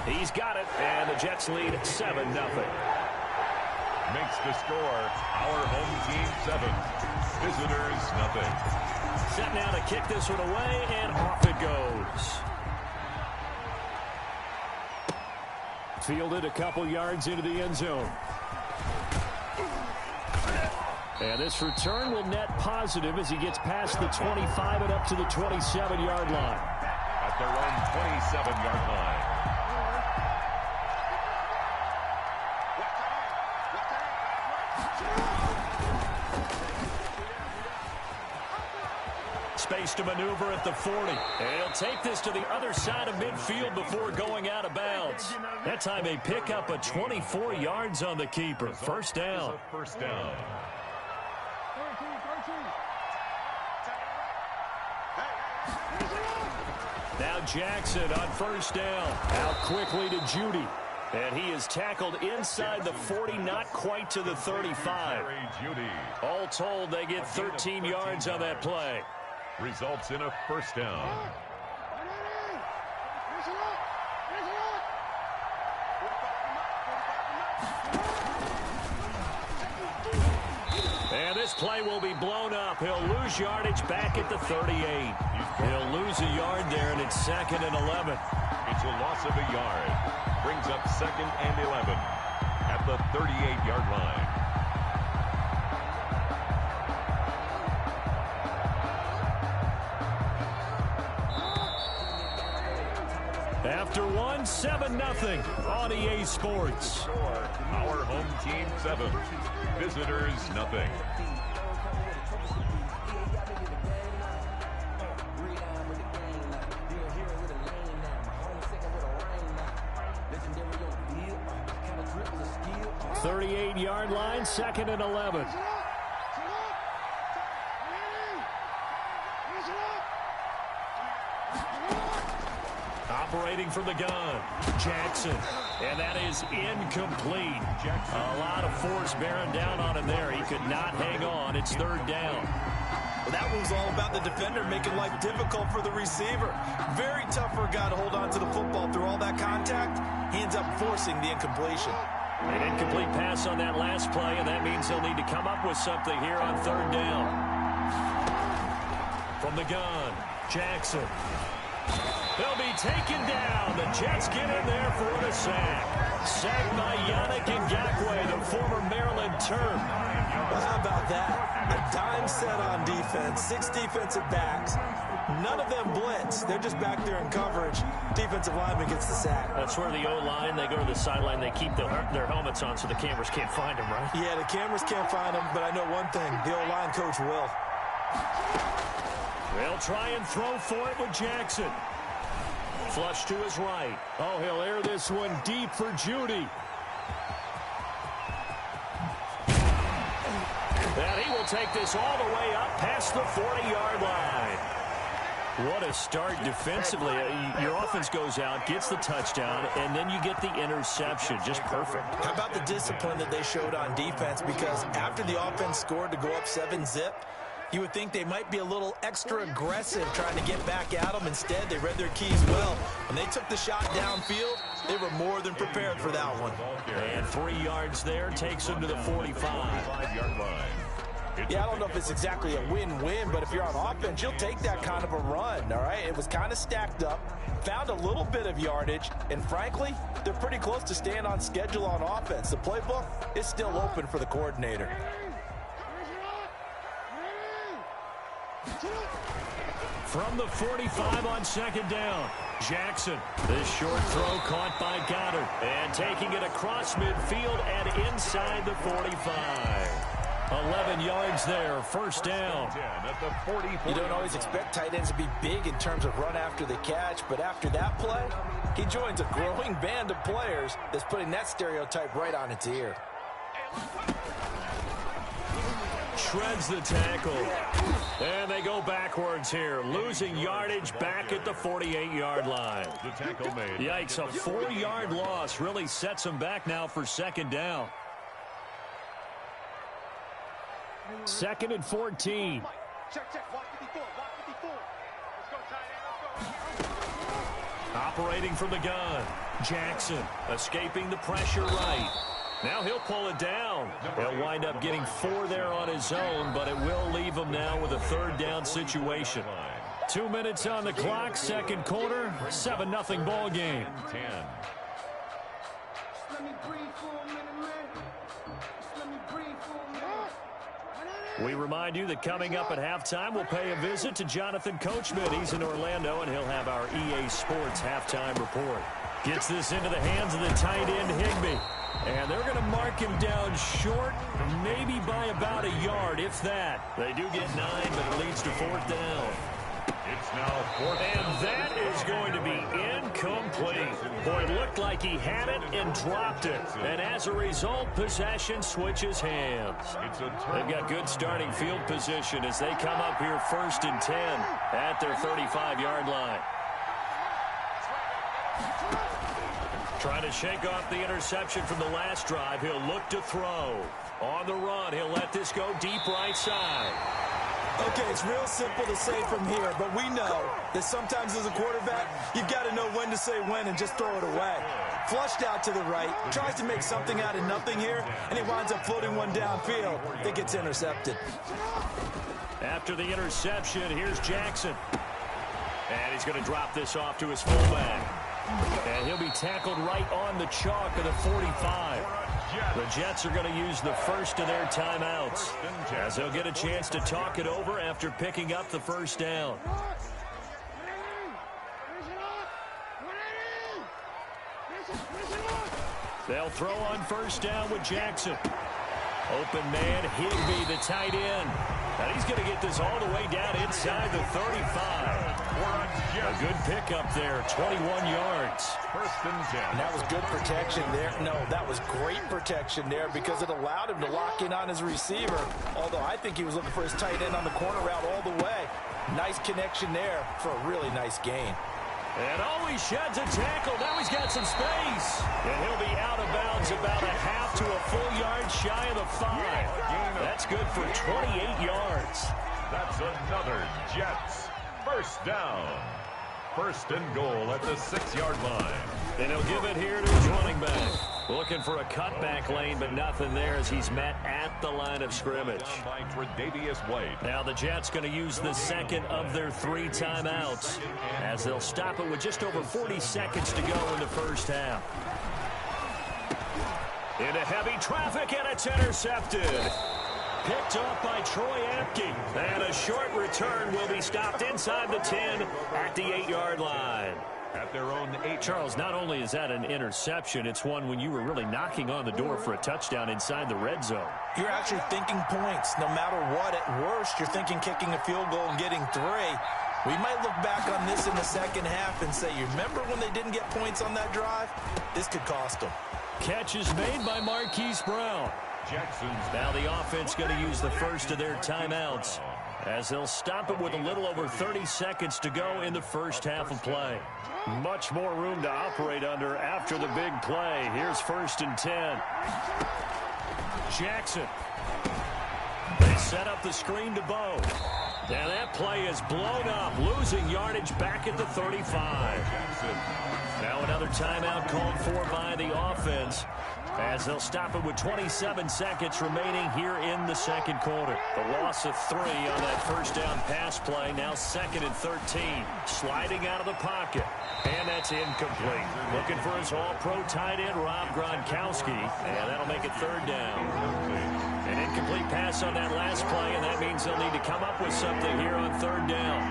He's got it, and the Jets lead 7-0. Makes the score our home team 7, visitors nothing. Set now to kick this one away, and off it goes. Fielded a couple yards into the end zone. And this return will net positive as he gets past the 25 and up to the 27-yard line. At their own 27-yard line. Space to maneuver at the 40. And he'll take this to the other side of midfield before going out of bounds. That time they pick up a 24 yards on the keeper. First down. First down. Now Jackson on first down. Out quickly to Judy. And he is tackled inside the 40, not quite to the 35. All told, they get 13 yards on that play. Results in a first down. And this play will be blown up. He'll lose yardage back at the 38. He'll lose a yard there, and it's 2nd and 11. It's a loss of a yard. Brings up 2nd and 11 at the 38-yard line. After one, 7-0 on EA Sports. Our home team 7, visitors nothing. Yard line, 2nd and 11. Operating from the gun, Jackson, and that is incomplete. A lot of force bearing down on him there. He could not hang on. It's 3rd down. Well, that was all about the defender making life difficult for the receiver. Very tough for a guy to hold on to the football through all that contact. He ends up forcing the incompletion. An incomplete pass on that last play, and that means he'll need to come up with something here on 3rd down. From the gun, Jackson. They'll be taken down. The Jets get in there for the sack. Sacked by Yannick Ngakoue, the former Maryland Terp. Well, how about that? A dime set on defense, 6 defensive backs. None of them blitz. They're just back there in coverage. Defensive lineman gets the sack. That's where the O-line, they go to the sideline, they keep their helmets on so the cameras can't find them, right? Yeah, the cameras can't find them, but I know one thing. The O-line coach will. They'll try and throw for it with Jackson. Flush to his right. Oh, he'll air this one deep for Judy. And he will take this all the way up past the 40-yard line. What a start defensively. Your offense goes out, gets the touchdown, and then you get the interception. Just perfect. How about the discipline that they showed on defense? Because after the offense scored to go up 7-zip, you would think they might be a little extra aggressive trying to get back at them. Instead, they read their keys well. When they took the shot downfield, they were more than prepared for that one. And 3 yards there takes them to the 45-yard line. Yeah, I don't know if it's exactly a win-win, but if you're on offense, you'll take that kind of a run, all right? It was kind of stacked up, found a little bit of yardage, and frankly, they're pretty close to staying on schedule on offense. The playbook is still open for the coordinator. From the 45 on 2nd down, Jackson. This short throw caught by Goddard. And taking it across midfield and inside the 45. 11 yards there, 1st down. You don't always expect tight ends to be big in terms of run after the catch, but after that play, he joins a growing band of players that's putting that stereotype right on its ear. Shreds the tackle. And they go backwards here, losing yardage back at the 48-yard line. The tackle made. Yikes, a 4-yard loss really sets them back now for 2nd down. 2nd and 14. Operating from the gun. Jackson escaping the pressure right. Now he'll pull it down. He'll wind up getting 4 there on his own, but it will leave him now with a 3rd down situation. 2 minutes on the clock, second quarter, 7-0 ball game. 10. We remind you that coming up at halftime, we'll pay a visit to Jonathan Coachman. He's in Orlando, and he'll have our EA Sports halftime report. Gets this into the hands of the tight end, Higbee. And they're going to mark him down short, maybe by about a yard, if that. They do get 9, but it leads to 4th down. It's now 4th down. And that is going to be incomplete. Boy, it looked like he had it and dropped it. And as a result, possession switches hands. They've got good starting field position as they come up here 1st and 10 at their 35-yard line. Trying to shake off the interception from the last drive. He'll look to throw. On the run, he'll let this go deep right side. Okay, it's real simple to say from here, but we know that sometimes as a quarterback, you've got to know when to say when and just throw it away. Flushed out to the right, tries to make something out of nothing here, and he winds up floating one downfield that gets intercepted. After the interception, here's Jackson. And he's going to drop this off to his fullback. And he'll be tackled right on the chalk of the 45. The Jets are going to use the first of their timeouts as they'll get a chance to talk it over after picking up the 1st down. They'll throw on 1st down with Jackson. Open man, Higbee, the tight end. And he's going to get this all the way down inside the 35. A good pickup there, 21 yards. 1st and 10. And that was good protection there. No, that was great protection there because it allowed him to lock in on his receiver. Although I think he was looking for his tight end on the corner route all the way. Nice connection there for a really nice gain. And always sheds a tackle. Now he's got some space. And he'll be out of bounds about a half to a full yard shy of the 5. That's good for 28 yards. That's another Jets 1st down. 1st and goal at the 6-yard line. And he'll give it here to his running back. Looking for a cutback lane, but nothing there as he's met at the line of scrimmage. Now the Jets going to use the 2nd of their 3 timeouts as they'll stop it with just over 40 seconds to go in the 1st half. Into heavy traffic, and it's intercepted. Picked off by Troy Apke. And a short return will be stopped inside the 10 at the 8-yard line. At their own 8. Charles, not only is that an interception, it's one when you were really knocking on the door for a touchdown inside the red zone. You're actually thinking points. No matter what, at worst, you're thinking kicking a field goal and getting 3. We might look back on this in the 2nd half and say, you remember when they didn't get points on that drive? This could cost them. Catch is made by Marquise Brown. Now the offense going to use the 1st of their timeouts as they'll stop it with a little over 30 seconds to go in the 1st half of play. Much more room to operate under after the big play. Here's 1st and 10. Jackson. They set up the screen to Bo. Now that play is blown up, losing yardage back at the 35. Now another timeout called for by the offense as they'll stop it with 27 seconds remaining here in the 2nd quarter. The loss of 3 on that 1st down pass play. Now 2nd and 13. Sliding out of the pocket. And that's incomplete. Looking for his all-pro tight end, Rob Gronkowski. And that'll make it 3rd down. An incomplete pass on that last play, and that means they'll need to come up with something here on 3rd down.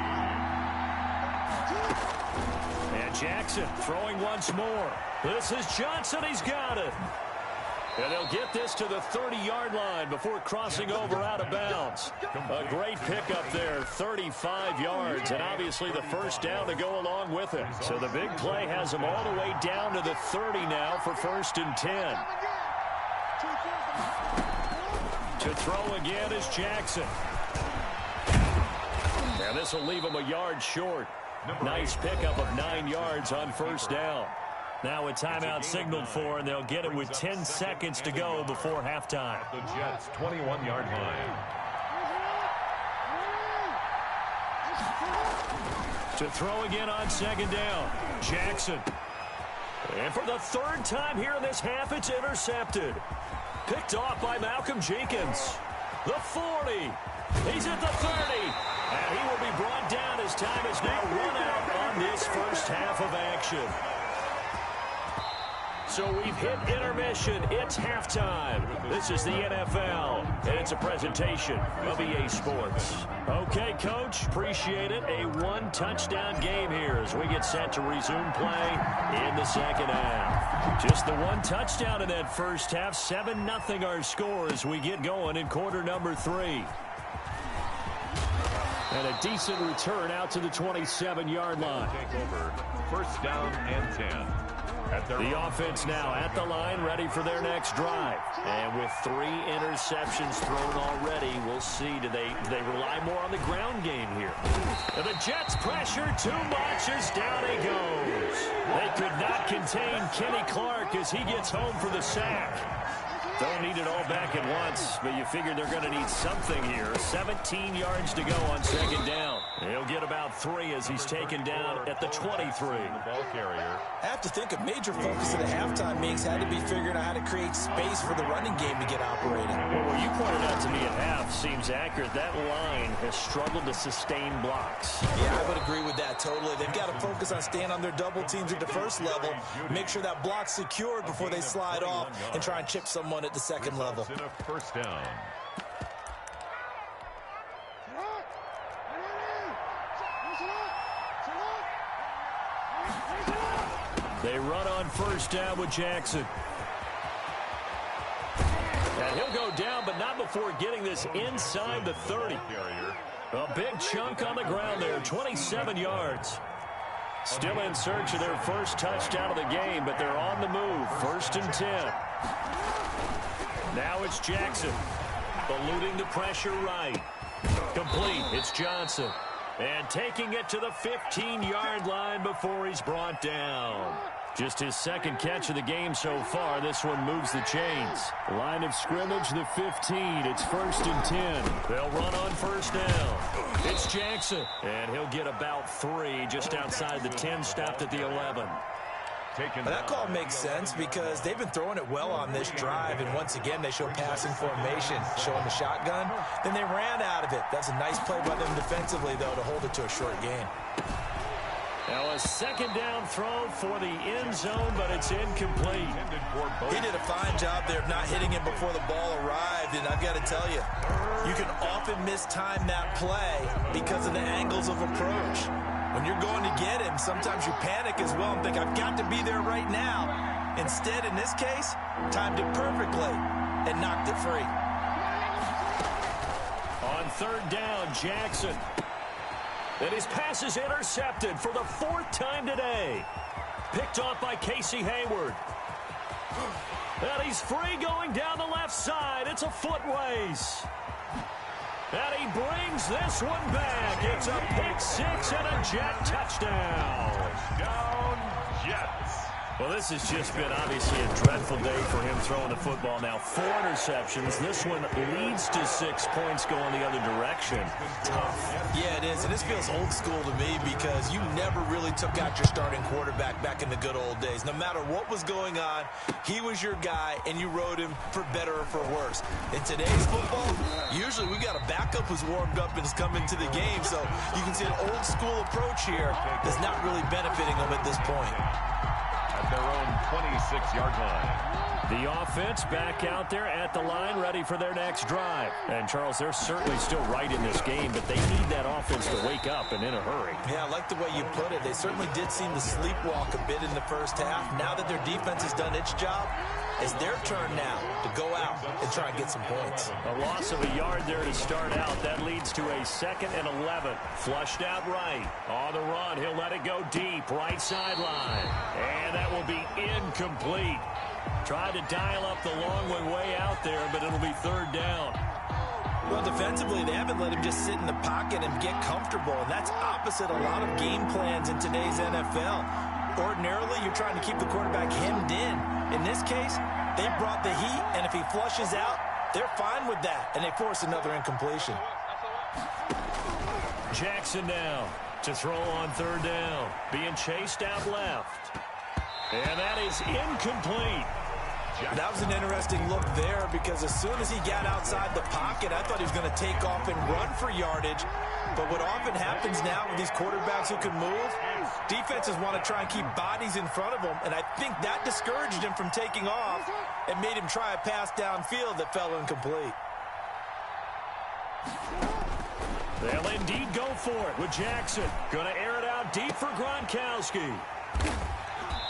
And Jackson throwing once more. This is Johnson. He's got it. And they'll get this to the 30-yard line before crossing over out of bounds. A great pickup there, 35 yards, and obviously the 1st down to go along with it. So the big play has them all the way down to the 30 now for 1st and 10. To throw again is Jackson. And this will leave him a yard short. Nice pickup of 9 yards on 1st down. Now a timeout signaled for, and they'll get it with 10 seconds to go before halftime. The Jets' 21-yard line. To throw again on second down. Jackson. And for the third time here in this half, it's intercepted. Picked off by Malcolm Jenkins. The 40. He's at the 30. And he will be brought down as time is now run out on this first half of action. So we've hit intermission. It's halftime. This is the NFL, and it's a presentation of EA Sports. Okay, Coach, appreciate it. A one-touchdown game here as we get set to resume play in the second half. Just the one touchdown in that first half. 7-0 our score as we get going in quarter number 3. And a decent return out to the 27-yard line. Take over. First down and 10. The offense now at the line, ready for their next drive. And with 3 interceptions thrown already, we'll see, do they rely more on the ground game here? And the Jets pressure too much as down he goes. They could not contain Kenny Clark as he gets home for the sack. Don't need it all back at once, but you figure they're going to need something here. 17 yards to go on second down. He'll get about 3 as he's taken down at the 23. The ball carrier. I have to think a major focus of the halftime meetings had to be figuring out how to create space for the running game to get operating. Well, what you pointed out to me at half seems accurate. That line has struggled to sustain blocks. Yeah, I would agree with that totally. They've got to focus on staying on their double teams at the first level, make sure that block's secured before they slide off and try and chip someone at the second level. In a first down. They run on first down with Jackson. And he'll go down, but not before getting this inside the 30. A big chunk on the ground there, 27 yards. Still in search of their first touchdown of the game, but they're on the move. 1st and 10. Now it's Jackson. Eluding the pressure right. Complete. It's Johnson. And taking it to the 15-yard line before he's brought down. Just his second catch of the game so far. This one moves the chains. Line of scrimmage, the 15. It's 1st and 10. They'll run on first down. It's Jackson. And he'll get about 3 just outside the 10, stopped at the 11. That call makes sense because they've been throwing it well on this drive, and once again they show passing formation, showing the shotgun. Then they ran out of it. That's a nice play by them defensively, though, to hold it to a short gain. Now a second down throw for the end zone, but it's incomplete. He did a fine job there of not hitting him before the ball arrived, and I've got to tell you, you can often mistime that play because of the angles of approach. When you're going to get him, sometimes you panic as well and think, I've got to be there right now. Instead, in this case, timed it perfectly and knocked it free. On third down, Jackson. And his pass is intercepted for the 4th time today. Picked off by Casey Hayward. And he's free going down the left side. It's a foot race. And he brings this one back. It's a pick 6 and a Jet touchdown. Touchdown, Jets. Well, this has just been obviously a dreadful day for him throwing the football. Now 4 interceptions. This one leads to 6 points going the other direction. Tough. Yeah, it is. And this feels old school to me because you never really took out your starting quarterback back in the good old days. No matter what was going on, he was your guy, and you rode him for better or for worse. In today's football, usually we got a backup who's warmed up and has come into the game. So you can see an old school approach here that's not really benefiting them at this point. At their own 26-yard line. The offense back out there at the line, ready for their next drive. And, Charles, they're certainly still right in this game, but they need that offense to wake up and in a hurry. Yeah, I like the way you put it. They certainly did seem to sleepwalk a bit in the first half. Now that their defense has done its job, it's their turn now to go out and try and get some points. A loss of a yard there to start out. That leads to a 2nd and 11. Flushed out right. On the run, he'll let it go deep. Right sideline. And that will be incomplete. Tried to dial up the long one way out there, but it'll be 3rd down. Well, defensively, they haven't let him just sit in the pocket and get comfortable, and that's opposite a lot of game plans in today's NFL. Ordinarily, you're trying to keep the quarterback hemmed in. In this case, they brought the heat, and if he flushes out, they're fine with that, and they force another incompletion. Jackson now. To throw on third down. Being chased out left. And that is incomplete. That was an interesting look there because as soon as he got outside the pocket, I thought he was going to take off and run for yardage. But what often happens now with these quarterbacks who can move, defenses want to try and keep bodies in front of them, and I think that discouraged him from taking off and made him try a pass downfield that fell incomplete. They'll indeed go for it with Jackson. Going to air it out deep for Gronkowski.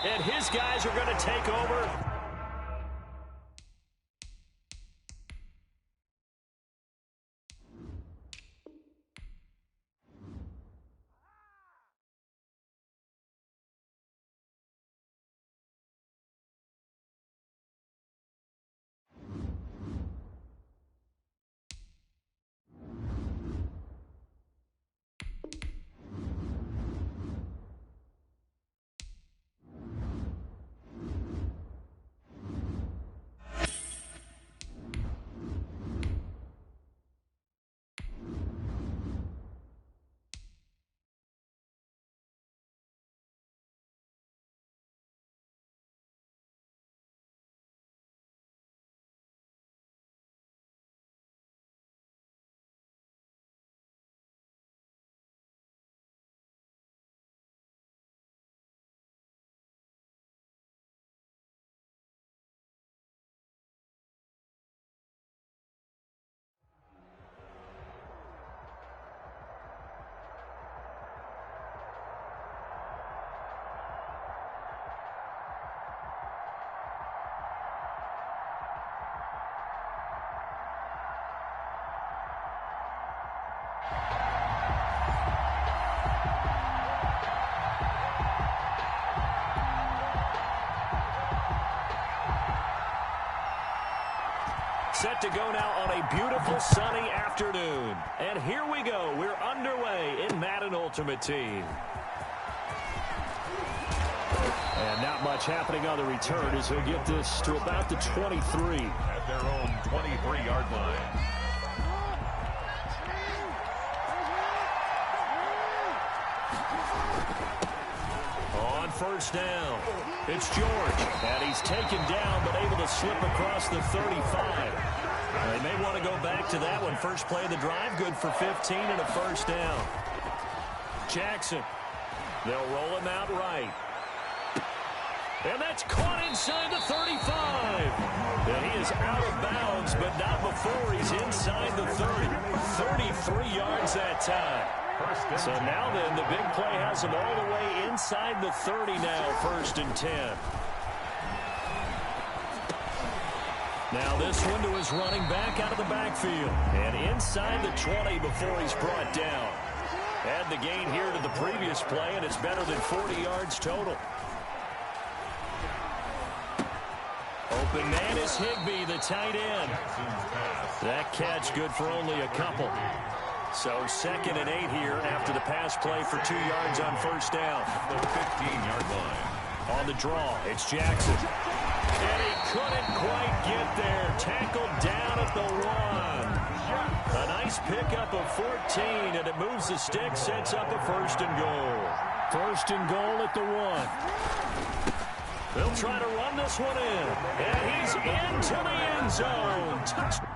And his guys are going to take over. Set to go now on a beautiful sunny afternoon. And here we go. We're underway in Madden Ultimate Team. And not much happening on the return as he'll get this to about the 23. At their own 23-yard line. On first down, it's George. And he's taken down but able to slip across the 35. They may want to go back to that one. First play of the drive, good for 15 and a first down. Jackson. They'll roll him out right. And that's caught inside the 35. And he is out of bounds, but not before he's inside the 30. 33 yards that time. So now then, the big play has him all the way inside the 30 now, 1st and 10. Now this one to his running back out of the backfield. And inside the 20 before he's brought down. Add the gain here to the previous play, and it's better than 40 yards total. Open man is Higbee, the tight end. That catch good for only a couple. So 2nd and 8 here after the pass play for 2 yards on first down. The 15-yard line. On the draw, it's Jackson. And he couldn't quite get there. Tackled down at the 1. A nice pickup of 14, and it moves the stick, sets up a 1st and goal. 1st and goal at the 1. They'll try to run this one in. And he's into the end zone. Touchdown.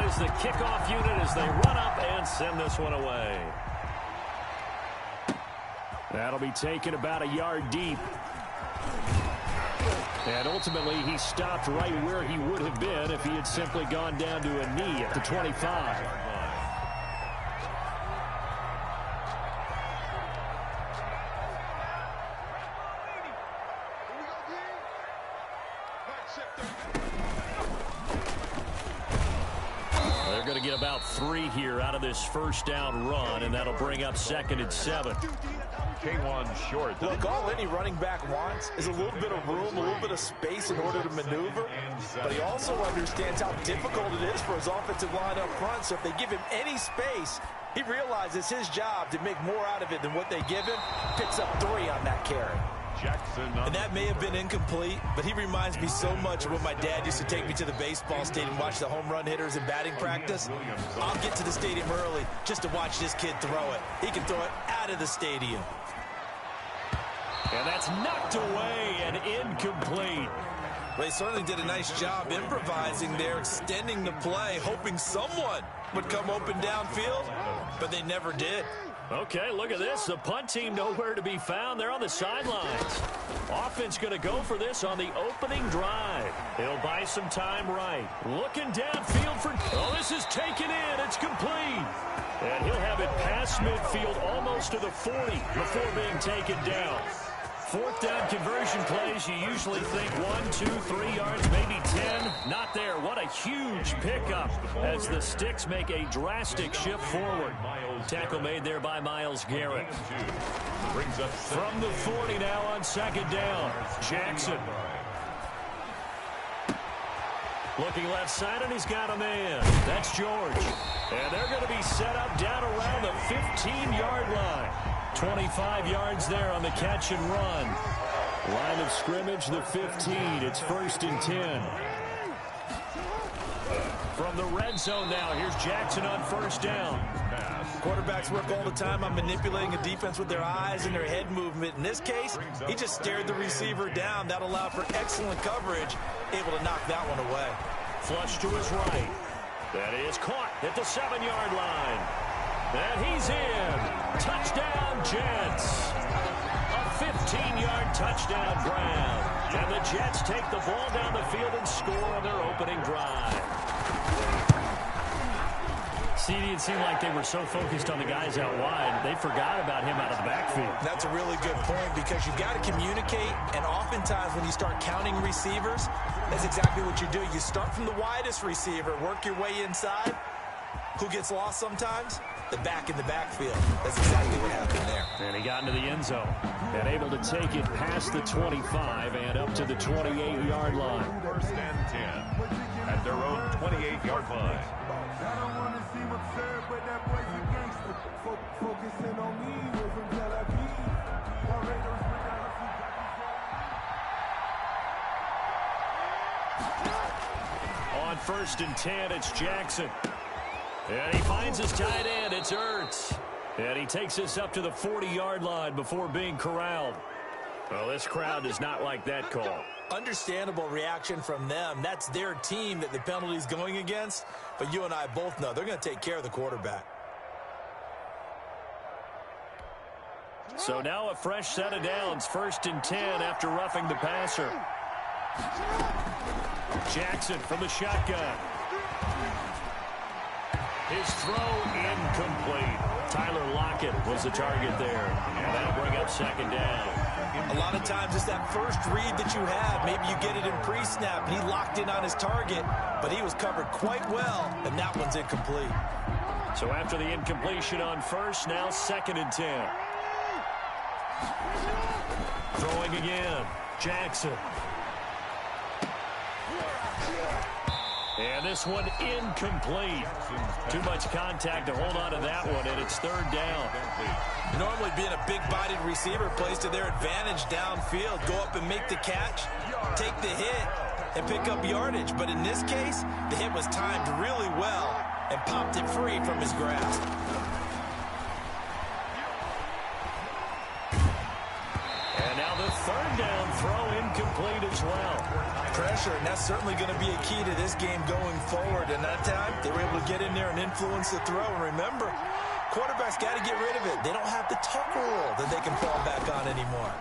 is the kickoff unit as they run up and send this one away. That'll be taken about a yard deep. And ultimately, he stopped right where he would have been if he had simply gone down to a knee at the 25. They're going to get about 3 here out of this first down run, and that'll bring up 2nd and 7. K1 short. Look, all any running back wants is a little bit of room, a little bit of space in order to maneuver. But he also understands how difficult it is for his offensive line up front. So if they give him any space, he realizes his job to make more out of it than what they give him. Picks up 3 on that carry. And that may have been incomplete, but he reminds me so much of when my dad used to take me to the baseball stadium, watch the home run hitters in batting practice. I'll get to the stadium early just to watch this kid throw it. He can throw it out of the stadium. And that's knocked away and incomplete. Well, they certainly did a nice job improvising there, extending the play, hoping someone would come open downfield, but they never did. Okay, look at this. The punt team nowhere to be found. They're on the sidelines. Offense going to go for this on the opening drive. He'll buy some time right. Looking downfield for... Oh, this is taken in. It's complete. And he'll have it past midfield almost to the 40 before being taken down. 4th down conversion plays, you usually think 1, 2, 3 yards, maybe 10. Not there. What a huge pickup as the Sticks make a drastic shift forward. Tackle made there by Myles Garrett. Brings up from the 40 now on 2nd down. Jackson. Looking left side, and he's got a man. That's George. And they're going to be set up down around the 15-yard line. 25 yards there on the catch and run. Line of scrimmage, the 15. It's 1st and 10. From the red zone now, here's Jackson on 1st down. Quarterbacks work all the time on manipulating a defense with their eyes and their head movement. In this case, he just stared the receiver down. That allowed for excellent coverage, able to knock that one away. Flush to his right. That is caught at the 7-yard line. And he's in. Touchdown, Jets. A 15-yard touchdown grab. And the Jets take the ball down the field and score on their opening drive. It seemed like they were so focused on the guys out wide, they forgot about him out of the backfield. That's a really good point because you've got to communicate, and oftentimes when you start counting receivers, that's exactly what you do. You start from the widest receiver, work your way inside. Who gets lost sometimes? The back in the backfield. That's exactly what happened there. And he got into the end zone and able to take it past the 25 and up to the 28-yard line. 1st and 10 at their own 28-yard line. I don't want to seem absurd, but that boy's a gangster. Focusing on me, we're from Tel Aviv. On 1st and 10, it's Jackson. And he finds his tight end. It's Ertz. And he takes us up to the 40-yard line before being corralled. Well, this crowd does not like that call. Understandable reaction from them. That's their team that the penalty's going against. But you and I both know they're going to take care of the quarterback. So now a fresh set of downs. 1st and 10 after roughing the passer. Jackson from the shotgun. His throw incomplete. Tyler Lockett was the target there. And that'll bring up 2nd down. A lot of times it's that first read that you have. Maybe you get it in pre-snap, and he locked in on his target, but he was covered quite well, and that one's incomplete. So after the incompletion on 1st, now 2nd and 10. Throwing again. Jackson. And this one incomplete. Too much contact to hold on to that one, and it's 3rd down. Normally being a big-bodied receiver plays to their advantage downfield. Go up and make the catch, take the hit, and pick up yardage. But in this case, the hit was timed really well and popped it free from his grasp. And now the 3rd down throw incomplete as well. Pressure, and that's certainly going to be a key to this game going forward. And that time, they were able to get in there and influence the throw. And remember, quarterbacks got to get rid of it. They don't have the tuck rule that they can fall back on anymore.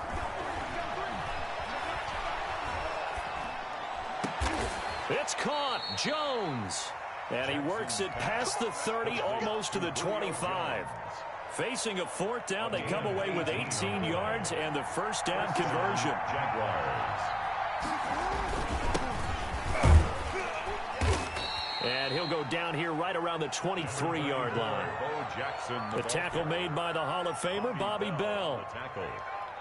It's caught. Jones. And he works it past the 30, almost to the 25. Facing a fourth down, they come away with 18 yards and the first down conversion. Jaguars. And he'll go down here right around the 23-yard line. The tackle made by the Hall of Famer, Bobby Bell.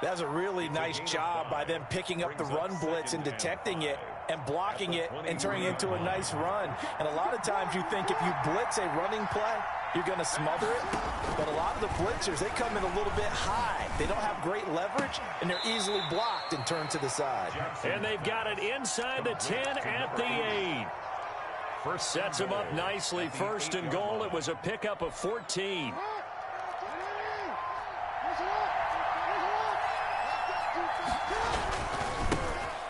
That's a really nice job by them picking up the run blitz and detecting it and blocking it and turning it into a nice run. And a lot of times you think if you blitz a running play, you're going to smother it. But a lot of the blitzers, they come in a little bit high. They don't have great leverage, and they're easily blocked and turned to the side. And they've got it inside the 10 at the 8. First sets him up nicely. First and goal. It was a pickup of 14.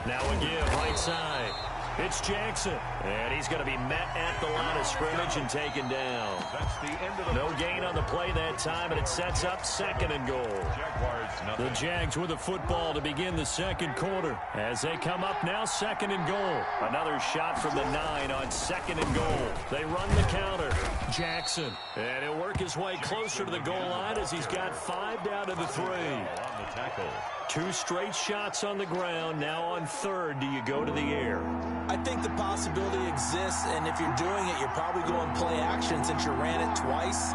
Now a give right side. It's Jackson. And he's going to be met at the line of scrimmage and taken down. That's the end of the No gain on the play that time, and it sets up second and goal. Jaguars, nothing. The Jags with the football to begin the second quarter. As they come up now, second and goal. Another shot from the 9 on second and goal. They run the counter. Jackson. And he'll work his way closer to the goal line as he's got 5 down to the 3. On the tackle. 2 straight shots on the ground. Now on third, do you go to the air? I think the possibility exists, and if you're doing it, you're probably going play action since you ran it twice.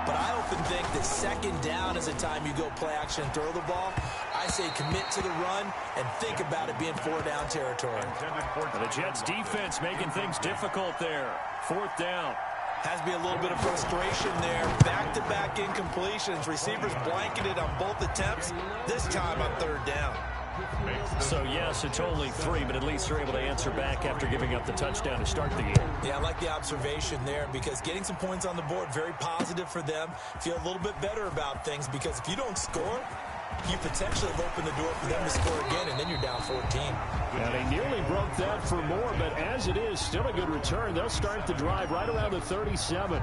But I often think that second down is the time you go play action and throw the ball. I say commit to the run and think about it being 4-down territory. The Jets defense making things difficult there. 4th down. Has to be a little bit of frustration there. Back-to-back incompletions. Receivers blanketed on both attempts, this time on 3rd down. So, yes, it's only 3, but at least they're able to answer back after giving up the touchdown to start the game. Yeah, I like the observation there because getting some points on the board, very positive for them. Feel a little bit better about things because if you don't score, you potentially have opened the door for them to score again, and then you're down 14. Now, they nearly broke that for more, but as it is, still a good return. They'll start the drive right around the 37.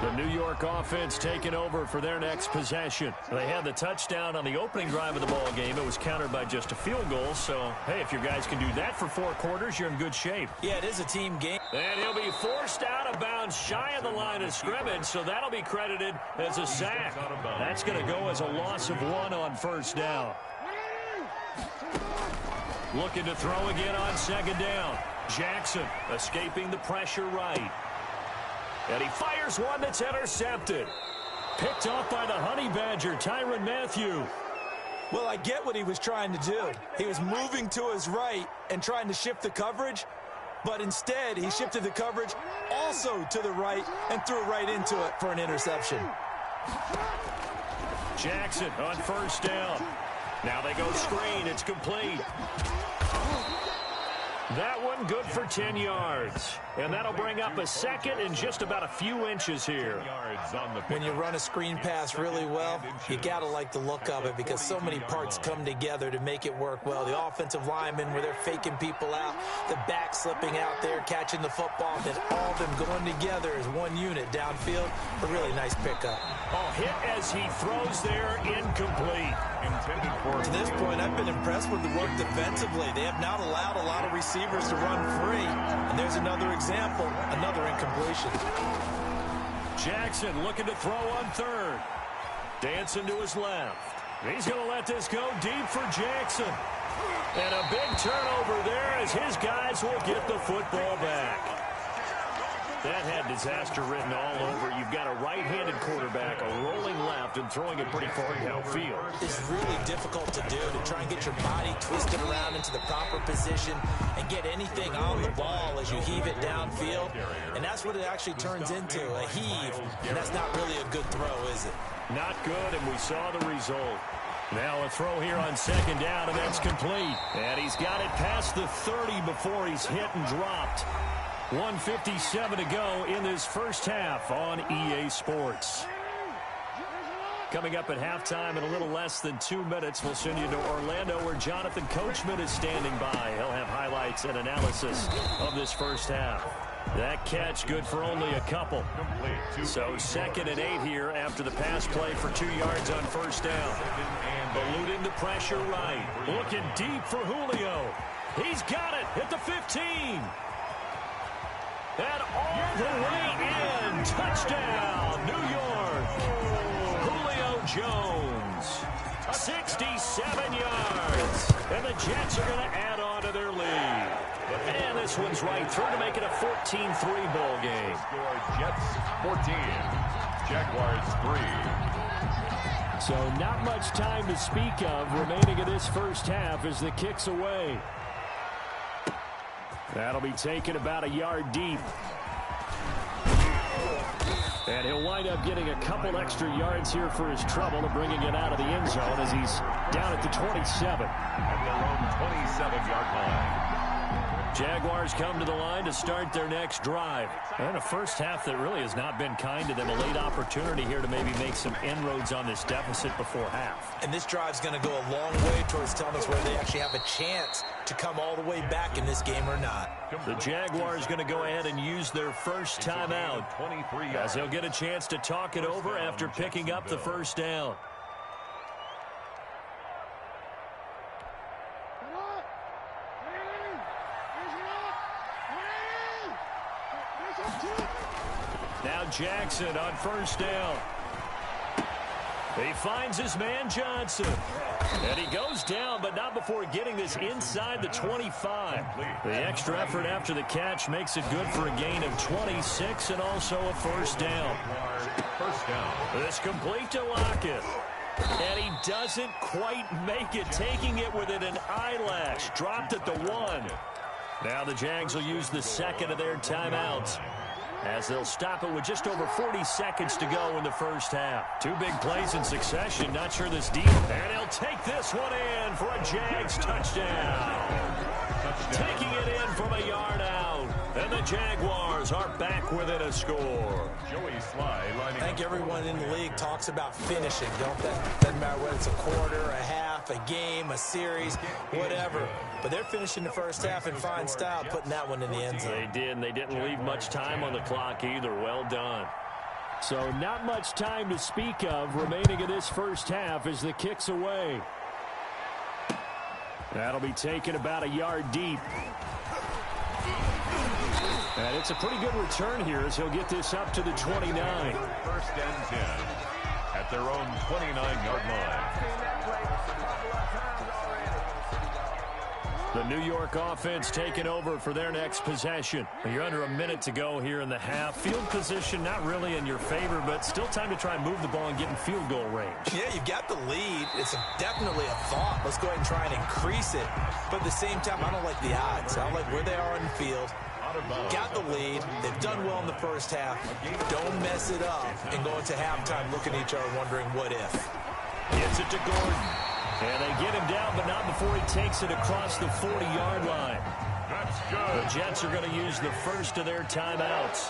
The New York offense taking over for their next possession. They had the touchdown on the opening drive of the ball game. It was countered by just a field goal. So, hey, if your guys can do that for 4 quarters, you're in good shape. Yeah, it is a team game. And he'll be forced out of bounds shy of the line of scrimmage, so that'll be credited as a sack. That's going to go as a loss of 1 on 1st down. Looking to throw again on 2nd down. Jackson escaping the pressure right. And he fires one that's intercepted. Picked off by the Honey Badger, Tyrann Mathieu. Well, I get what he was trying to do. He was moving to his right and trying to shift the coverage, but instead he shifted the coverage also to the right and threw right into it for an interception. Jackson on 1st down. Now they go screen. It's complete. That one good for 10 yards. And that'll bring up a second in just about a few inches here. When you run a screen pass really well, you got to like the look of it because so many parts come together to make it work well. The offensive linemen where they're faking people out, the back slipping out there, catching the football, then all of them going together as one unit downfield. A really nice pickup. Oh, hit as he throws there, incomplete. To this point, I've been impressed with the work defensively. They have not allowed a lot of receivers to run free. And there's another example, another incompletion. Jackson looking to throw on 3rd. Dancing to his left. He's going to let this go deep for Jackson. And a big turnover there as his guys will get the football back. That had disaster written all over. You've got a right-handed quarterback, a rolling left, and throwing it pretty far downfield. It's really difficult to do, to try and get your body twisted around into the proper position and get anything on the ball as you heave it downfield. And that's what it actually turns into, a heave. And that's not really a good throw, is it? Not good, and we saw the result. Now a throw here on 2nd down, and that's complete. And he's got it past the 30 before he's hit and dropped. 1:57 to go in this first half on EA Sports. Coming up at halftime in a little less than 2 minutes, we'll send you to Orlando where Jonathan Coachman is standing by. He'll have highlights and analysis of this first half. That catch good for only a couple. So 2nd and 8 here after the pass play for 2 yards on first down. Eluding the pressure right. Looking deep for Julio. He's got it at the 15. And all the way in. Touchdown, New York. Julio Jones. 67 yards. And the Jets are going to add on to their lead. And this one's right through to make it a 14-3 ball game. Score Jets 14. Jaguars 3. So not much time to speak of remaining in this first half as the kick's away. That'll be taken about a yard deep. And he'll wind up getting a couple extra yards here for his trouble and bringing it out of the end zone as he's down at the 27. At their own 27-yard line. Jaguars come to the line to start their next drive. And a first half that really has not been kind to them. A late opportunity here to maybe make some inroads on this deficit before half. And this drive's going to go a long way towards telling us whether they actually have a chance to come all the way back in this game or not. The Jaguars going to go ahead and use their first timeout as they'll get a chance to talk it over after picking up the first down. Now Jackson on first down. He finds his man Johnson. And he goes down, but not before getting this inside the 25. The extra effort after the catch makes it good for a gain of 26 and also a first down. This complete to Lockett. And he doesn't quite make it, taking it within an eyelash. Dropped at the 1. Now the Jags will use the second of their timeouts as they'll stop it with just over 40 seconds to go in the first half. 2 big plays in succession. Not sure this deal. And he'll take this one in for a Jags touchdown. Taking it in from a yard out. And the Jaguars are back within a score. I think everyone in the league talks about finishing, don't they? Doesn't matter whether it's a quarter, a half, a game, a series, whatever. But they're finishing the first half in fine style, putting that one in the end zone. They did, and they didn't leave much time on the clock either. Well done. So not much time to speak of remaining in this first half as the kick's away. That'll be taken about a yard deep. And it's a pretty good return here as he'll get this up to the 29. First and 10 at their own 29-yard line. The New York offense taking over for their next possession. You're under a minute to go here in the half. Field position not really in your favor, but still time to try and move the ball and get in field goal range. Yeah, you've got the lead. It's definitely a thought. Let's go ahead and try and increase it. But at the same time, I don't like the odds. I don't like where they are on the field. Got the lead. They've done well in the first half. Don't mess it up and go into halftime looking at each other wondering what if. Gets it to Gordon. And they get him down, but not before he takes it across the 40-yard line. The Jets are going to use the first of their timeouts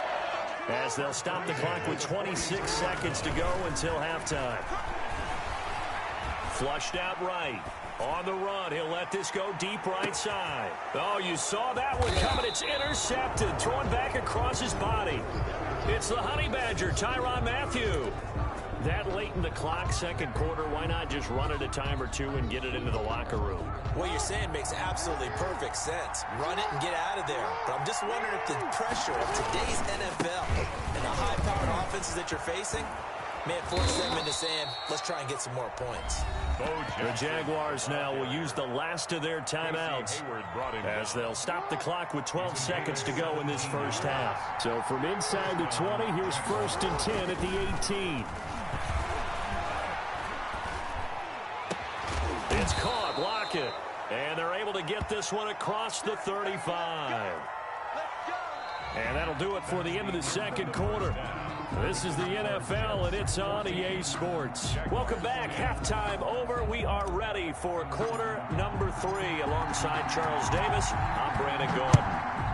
as they'll stop the clock with 26 seconds to go until halftime. Flushed out right. On the run, he'll let this go deep right side. Oh, you saw that one coming. It's intercepted, thrown back across his body. It's the Honey Badger, Tyrann Mathieu. That late in the clock, second quarter, why not just run it a time or two and get it into the locker room? What you're saying makes absolutely perfect sense. Run it and get out of there. But I'm just wondering if the pressure of today's NFL and the high-powered offenses that you're facing may force them into saying, let's try and get some more points. The Jaguars now will use the last of their timeouts as they'll stop the clock with 12 seconds to go in this first half. So from inside the 20, here's first and 10 at the 18. It's caught, Lockett, and they're able to get this one across the 35. And that'll do it for the end of the second quarter. This is the NFL, and it's on EA Sports. Welcome back. Halftime over. We are ready for quarter number 3. Alongside Charles Davis, I'm Brandon Gordon.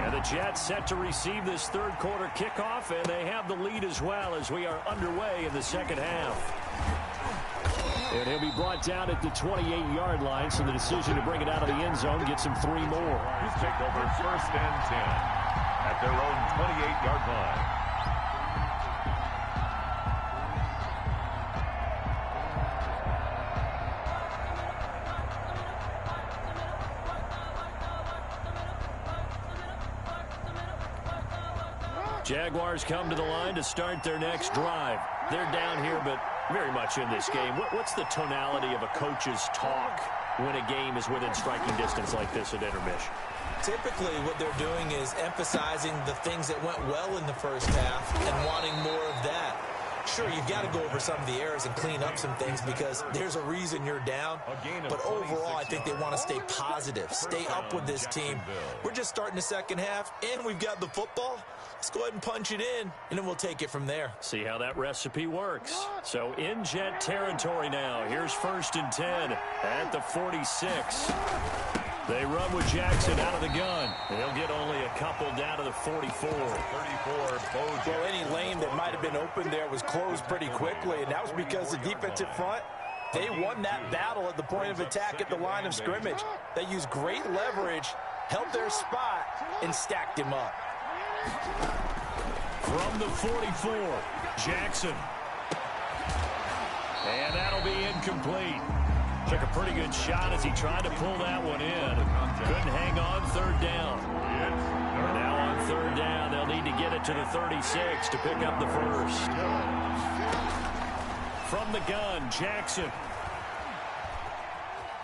And the Jets set to receive this third quarter kickoff, and they have the lead as well as we are underway in the second half. And he'll be brought down at the 28-yard line, so the decision to bring it out of the end zone gets him 3 more. He's take over 1st and 10 at their own 28-yard line. Jaguars come to the line to start their next drive. They're down here, but very much in this game. What's the tonality of a coach's talk when a game is within striking distance like this at intermission? Typically, what they're doing is emphasizing the things that went well in the first half and wanting more of that. Sure, you've got to go over some of the errors and clean up some things because there's a reason you're down. But overall, I think they want to stay positive, stay up with this team. We're just starting the second half, and we've got the football. Let's go ahead and punch it in, and then we'll take it from there. See how that recipe works. So in Jet territory now. Here's 1st and 10 at the 46. They run with Jackson out of the gun. They'll get only a couple down to the 44. 34, Well, any lane that might have been open there was closed pretty quickly, and that was because the defensive front, they won that battle at the point of attack at the line of scrimmage. They used great leverage, held their spot, and stacked him up. From the 44, Jackson. And that'll be incomplete. Took a pretty good shot as he tried to pull that one in. Couldn't hang on 3rd down. And now on 3rd down, they'll need to get it to the 36 to pick up the first. From the gun, Jackson.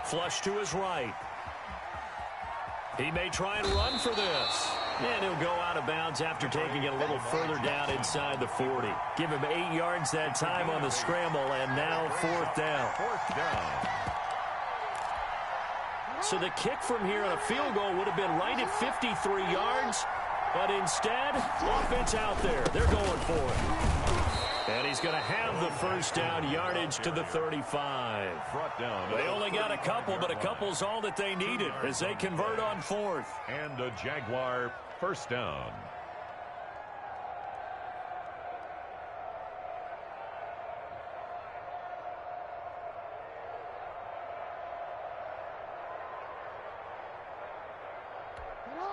Flush to his right. He may try and run for this. And he'll go out of bounds after taking it a little further down inside the 40. Give him 8 yards that time on the scramble, and now 4th down. So the kick from here on a field goal would have been right at 53 yards, but instead, offense out there. They're going for it. And he's going to have the 1st down yardage to the 35. They only got a couple, but a couple's all that they needed as they convert on 4th. And a Jaguar 1st down.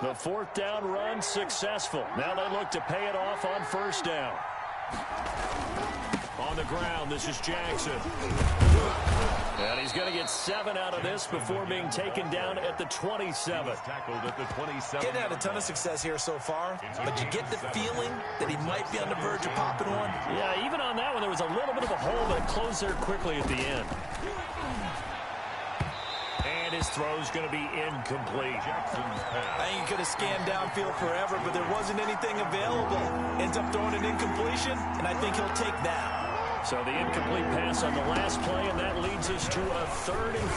The 4th down run successful. Now they look to pay it off on 1st down. On the ground, this is Jackson. And he's going to get 7 out of this before being taken down at the 27. Tackled at the 27. He had a ton of success here so far, but you get the feeling that he might be on the verge of popping one. Yeah, even on that one, there was a little bit of a hole, but it closed there quickly at the end. And his throw's going to be incomplete. I think he could have scanned downfield forever, but there wasn't anything available. Ends up throwing an incompletion, and I think he'll take that. So the incomplete pass on the last play, and that leads us to a 3rd and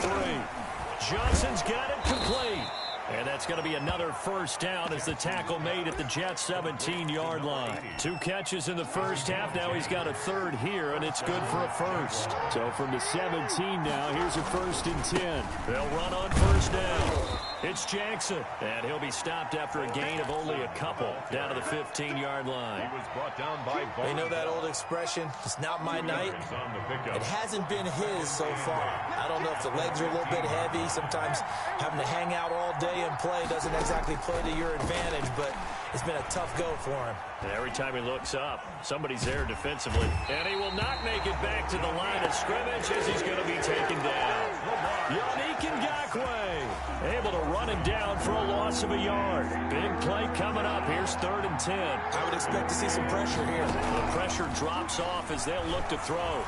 3. Johnson's got it complete. And that's going to be another 1st down as the tackle made at the Jets' 17-yard line. 2 catches in the first half. Now he's got a 3rd here, and it's good for a 1st. So from the 17 now, here's a 1st and 10. They'll run on 1st down. It's Jackson, and he'll be stopped after a gain of only a couple down to the 15-yard line. He was brought down by You know that old expression, it's not my night. It hasn't been his so far. I don't know if the legs are a little bit heavy. Sometimes having to hang out all day and play doesn't exactly play to your advantage, but it's been a tough go for him. And every time he looks up, somebody's there defensively. And he will not make it back to the line of scrimmage as he's going to be taken down. Yannick Ngakoue able to run him down for a loss of a yard. Big play coming up. Here's 3rd and 10. I would expect to see some pressure here. The pressure drops off as they'll look to throw.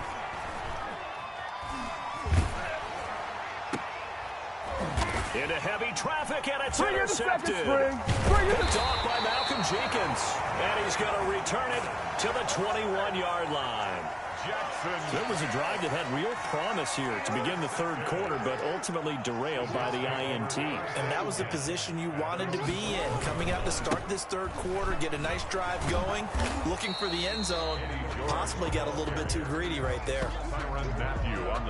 Into heavy traffic, and it's intercepted. Picked off by Malcolm Jenkins. And he's going to return it to the 21-yard line. There was a drive that had real promise here to begin the 3rd quarter, but ultimately derailed by the INT. And that was the position you wanted to be in. Coming out to start this 3rd quarter, get a nice drive going, looking for the end zone. Possibly got a little bit too greedy right there.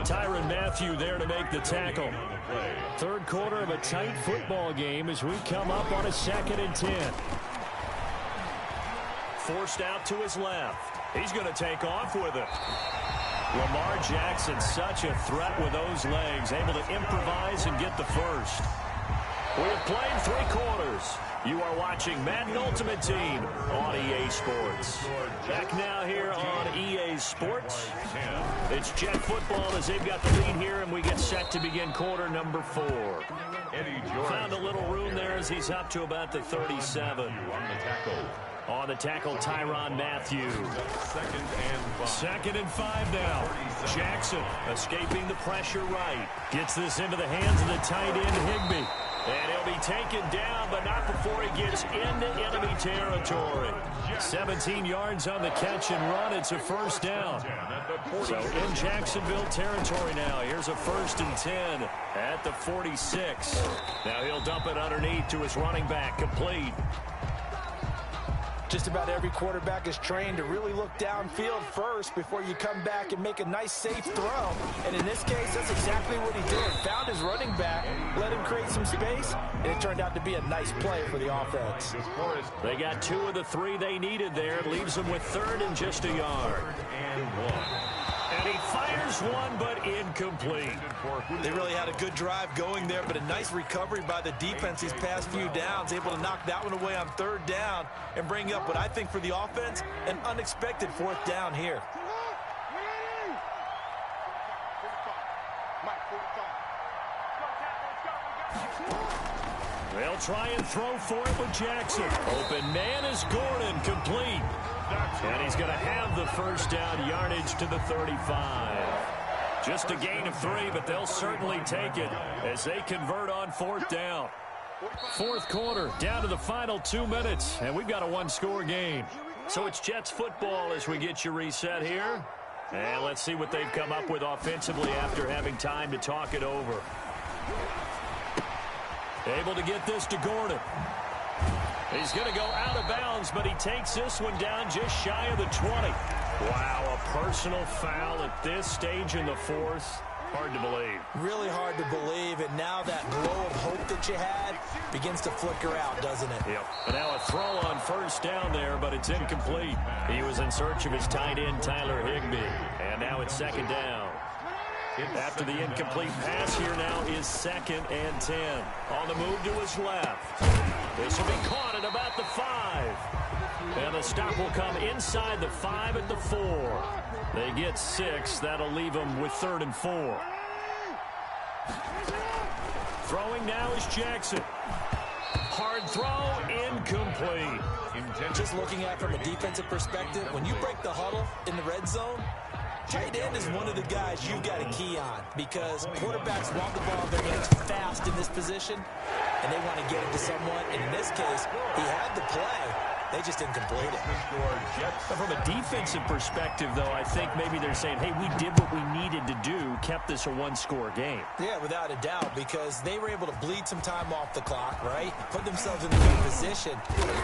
Tyrann Mathieu there to make the tackle. 3rd quarter of a tight football game as we come up on a 2nd and 10. Forced out to his left. He's going to take off with it. Lamar Jackson, such a threat with those legs, able to improvise and get the first. We have played 3 quarters. You are watching Madden Ultimate Team on EA Sports. Back now here on EA Sports. It's Jet football as they've got the lead here, and we get set to begin quarter number 4. Found a little room there as he's up to about the 37. On the tackle, Tyrann Mathieu. Second and 5 now. Jackson escaping the pressure right. Gets this into the hands of the tight end, Higbee. And he'll be taken down, but not before he gets into enemy territory. 17 yards on the catch and run. It's a first down. So in Jacksonville territory now. Here's a 1st and 10 at the 46. Now he'll dump it underneath to his running back, complete. Just about every quarterback is trained to really look downfield first before you come back and make a nice, safe throw. And in this case, that's exactly what he did. Found his running back, let him create some space, and it turned out to be a nice play for the offense. They got 2 of the 3 they needed there. Leaves them with 3rd and just a yard. And he fires one, but incomplete. They really had a good drive going there, but a nice recovery by the defense these past few downs, able to knock that one away on 3rd down and bring up what I think for the offense, an unexpected 4th down here. They'll try and throw for it with Jackson. Open man is Gordon, complete. And he's going to have the first down, yardage to the 35. Just a gain of 3, but they'll certainly take it as they convert on 4th down. 4th quarter, down to the final 2 minutes, and we've got a 1-score game. So it's Jets football as we get you reset here. And let's see what they've come up with offensively after having time to talk it over. Able to get this to Gordon. He's going to go out of bounds, but he takes this one down just shy of the 20. Wow, a personal foul at this stage in the 4th. Hard to believe. Really hard to believe, and now that glow of hope that you had begins to flicker out, doesn't it? Yep. And now a throw on 1st down there, but it's incomplete. He was in search of his tight end, Tyler Higbee. And now it's 2nd down. After the incomplete pass here now is 2nd and 10. On the move to his left. This will be caught at about the 5. And the stop will come inside the 5 at the 4. They get 6. That'll leave them with 3rd and 4. Throwing now is Jackson. Hard throw, incomplete. Just looking at it from a defensive perspective, when you break the huddle in the red zone, tight end is one of the guys you've got to key on because quarterbacks want the ball in their hands fast in this position, and they want to get it to someone. And in this case, he had the play. They just didn't complete it. From a defensive perspective, though, I think maybe they're saying, hey, we did what we needed to do, kept this a 1-score game. Yeah, without a doubt, because they were able to bleed some time off the clock, right? Put themselves in a good position,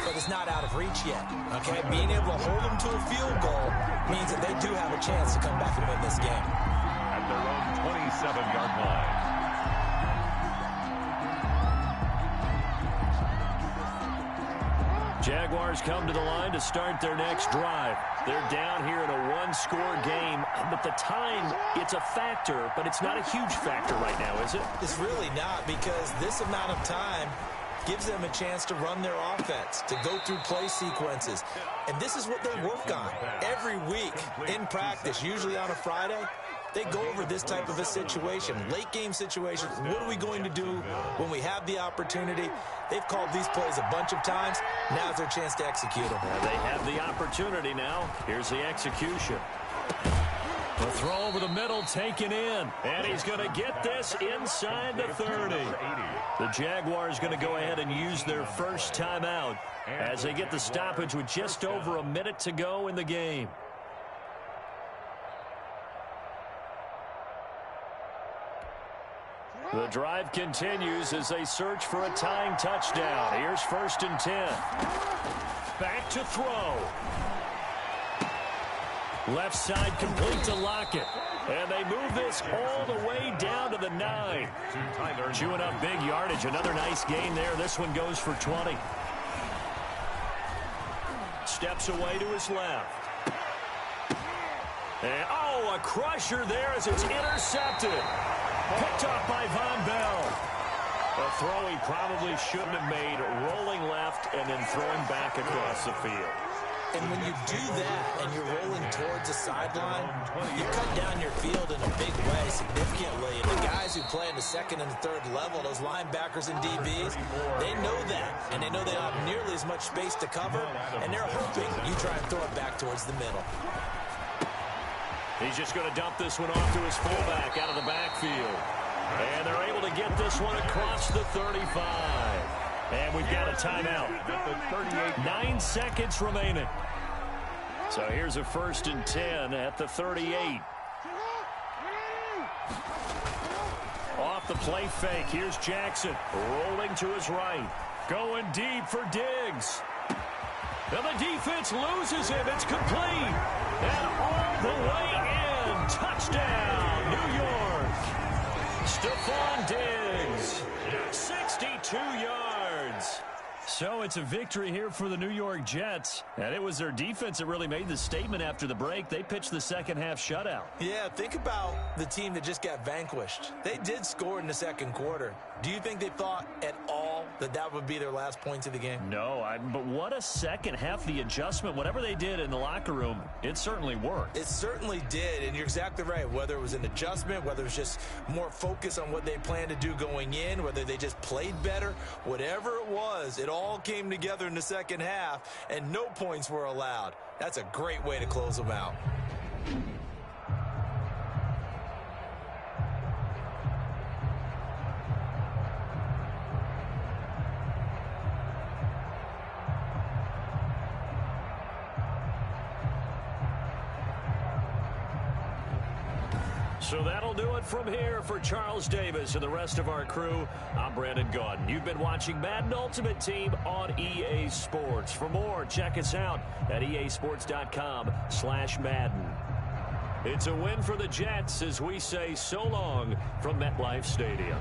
but it's not out of reach yet, okay? Being able to hold them to a field goal means that they do have a chance to come back and win this game. At their own 27-yard line. Jaguars come to the line to start their next drive. They're down here in a 1-score game, but the time, it's a factor, but it's not a huge factor right now, is it? It's really not, because this amount of time gives them a chance to run their offense, to go through play sequences. And this is what they work on every week in practice, usually on a Friday. They go over this type of a situation, late game situation. What are we going to do when we have the opportunity? They've called these plays a bunch of times. Now's their chance to execute them. They have the opportunity now. Here's the execution. The throw over the middle taken in. And he's going to get this inside the 30. The Jaguars going to go ahead and use their first timeout as they get the stoppage with just over a minute to go in the game. The drive continues as they search for a tying touchdown. Here's 1st and 10. Back to throw. Left side complete to Lockett. And they move this all the way down to the 9. Chewing up big yardage. Another nice gain there. This one goes for 20. Steps away to his left. And, oh, a crusher there as it's intercepted. Picked off by Von Bell. A throw he probably shouldn't have made, rolling left and then throwing back across the field. And when you do that and you're rolling towards the sideline, you cut down your field in a big way significantly. And the guys who play in the second and the third level, those linebackers and DBs, they know that. And they know they don't have nearly as much space to cover. And they're hoping you try and throw it back towards the middle. He's just going to dump this one off to his fullback out of the backfield. And they're able to get this one across the 35. And we've got a timeout. 9 seconds remaining. So here's a 1st and 10 at the 38. Off the play fake. Here's Jackson rolling to his right. Going deep for Diggs. Now the defense loses him. It's complete. And all the way in. Touchdown, New York. Stephon Diggs, 62 yards. So it's a victory here for the New York Jets. And it was their defense that really made the statement after the break. They pitched the second half shutout. Yeah, think about the team that just got vanquished. They did score in the second quarter. Do you think they thought at all that that would be their last points of the game? No, but what a second half. The adjustment, whatever they did in the locker room, it certainly worked. It certainly did, and you're exactly right. Whether it was an adjustment, whether it was just more focus on what they planned to do going in, whether they just played better, whatever it was, it all came together in the second half, and no points were allowed. That's a great way to close them out. So that'll do it from here for Charles Davis and the rest of our crew. I'm Brandon Gaudin. You've been watching Madden Ultimate Team on EA Sports. For more, check us out at easports.com/Madden. It's a win for the Jets as we say so long from MetLife Stadium.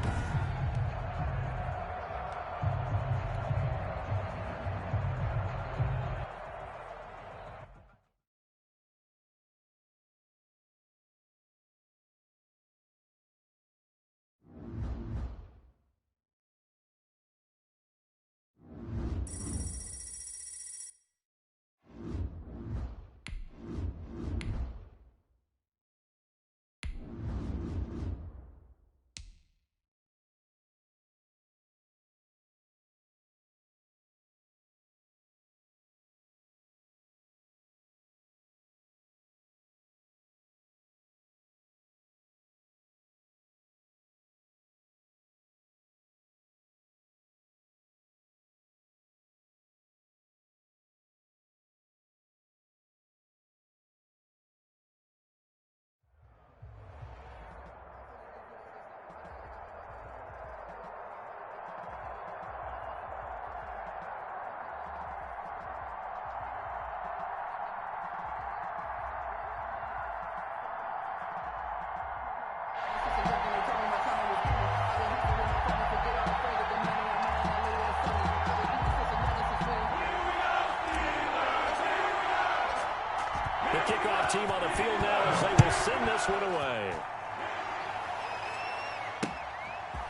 The kickoff team on the field now as they will send this one away.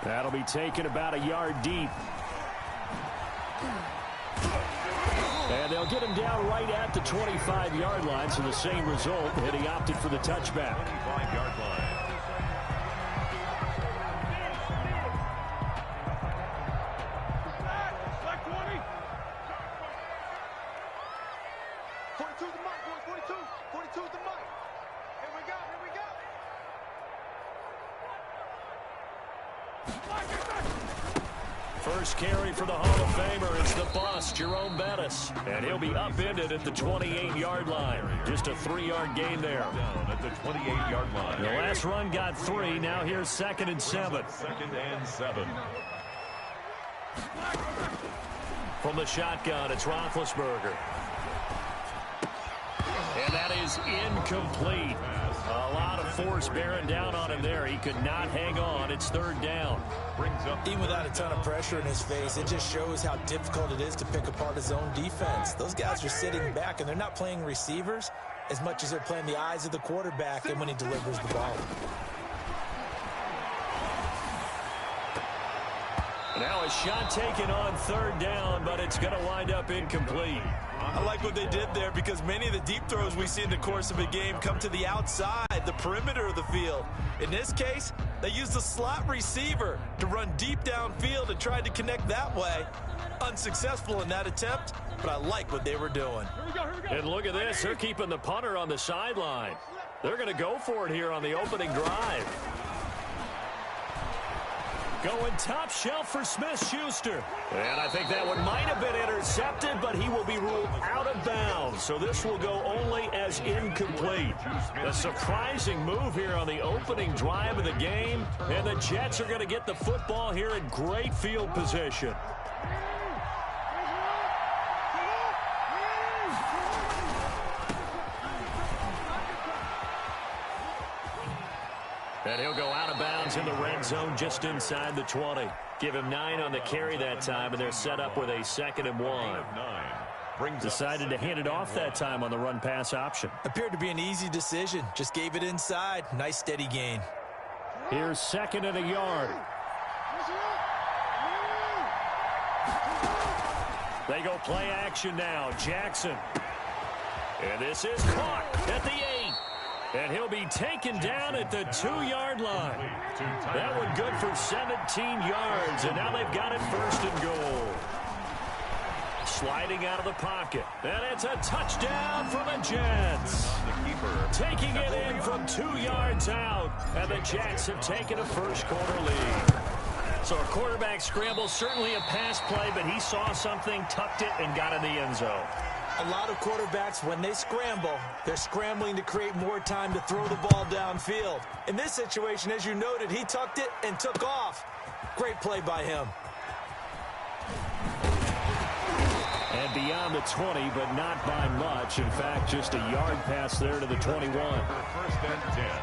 That'll be taken about a yard deep. And they'll get him down right at the 25-yard line, so the same result, and he opted for the touchback. 25-yard line. First carry for the Hall of Famer. It's the boss, Jerome Bettis. And he'll be upended at the 28-yard line. Just a 3-yard gain there. Down at the 28-yard line. The last run got 3. Now here's 2nd and 7. 2nd and 7. From the shotgun, it's Roethlisberger. And that is incomplete. A lot of force bearing down on him there. He could not hang on. It's 3rd down. Even without a ton of pressure in his face, it just shows how difficult it is to pick apart his own defense. Those guys are sitting back, and they're not playing receivers. as much as they're playing the eyes of the quarterback and when he delivers the ball. Now a shot taken on third down, but it's going to wind up incomplete. I like what they did there because many of the deep throws we see in the course of a game come to the outside, the perimeter of the field. In this case, they used the slot receiver to run deep downfield and tried to connect that way. Unsuccessful in that attempt, but I like what they were doing. And look at this. They're keeping the punter on the sideline. They're going to go for it here on the opening drive. Going top shelf for Smith-Schuster. And I think that one might have been intercepted, but he will be ruled out of bounds. So this will go only as incomplete. A surprising move here on the opening drive of the game. And the Jets are going to get the football here in great field position. And he'll go out of bounds in the red zone just inside the 20. Give him 9 on the carry that time, and they're set up with a 2nd and 1. Decided to hand it off that time on the run-pass option. Appeared to be an easy decision. Just gave it inside. Nice steady gain. Here's 2nd and a yard. They go play action now. Jackson. And this is caught at the 8. And he'll be taken down at the 2-yard line. That one good for 17 yards, and now they've got it 1st and goal. Sliding out of the pocket. And it's a touchdown for the Jets. Taking it in from 2 yards out, and the Jets have taken a first-quarter lead. So a quarterback scramble, certainly a pass play, but he saw something, tucked it, and got in the end zone. A lot of quarterbacks, when they scramble, they're scrambling to create more time to throw the ball downfield. In this situation, as you noted, he tucked it and took off. Great play by him. And beyond the 20, but not by much. In fact, just a yard pass there to the 21.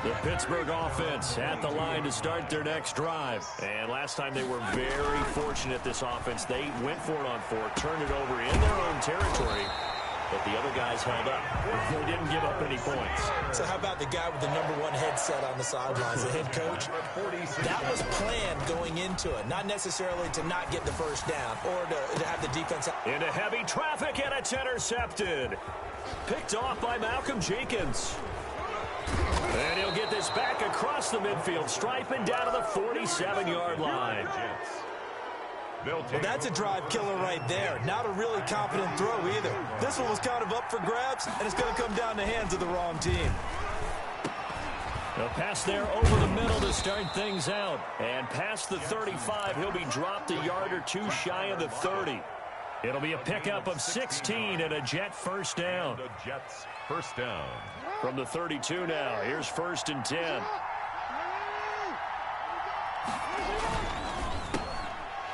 The Pittsburgh offense at the line to start their next drive. And last time they were very fortunate, this offense. They went for it on 4, turned it over in their own territory. But the other guys held up. They didn't give up any points. So how about the guy with the #1 headset on the sidelines, the head coach? That was planned going into it, not necessarily to not get the first down or to have the defense. Into heavy traffic, and it's intercepted. Picked off by Malcolm Jenkins. And he'll get this back across the midfield, striping down to the 47-yard line. Well, that's a drive killer right there. Not a really confident throw either. This one was kind of up for grabs, and it's going to come down the hands of the wrong team. A pass there over the middle to start things out. And past the 35, he'll be dropped a yard or 2 shy of the 30. It'll be a pickup of 16 and a Jet first down. The Jets first down. From the 32 now, here's 1st and 10.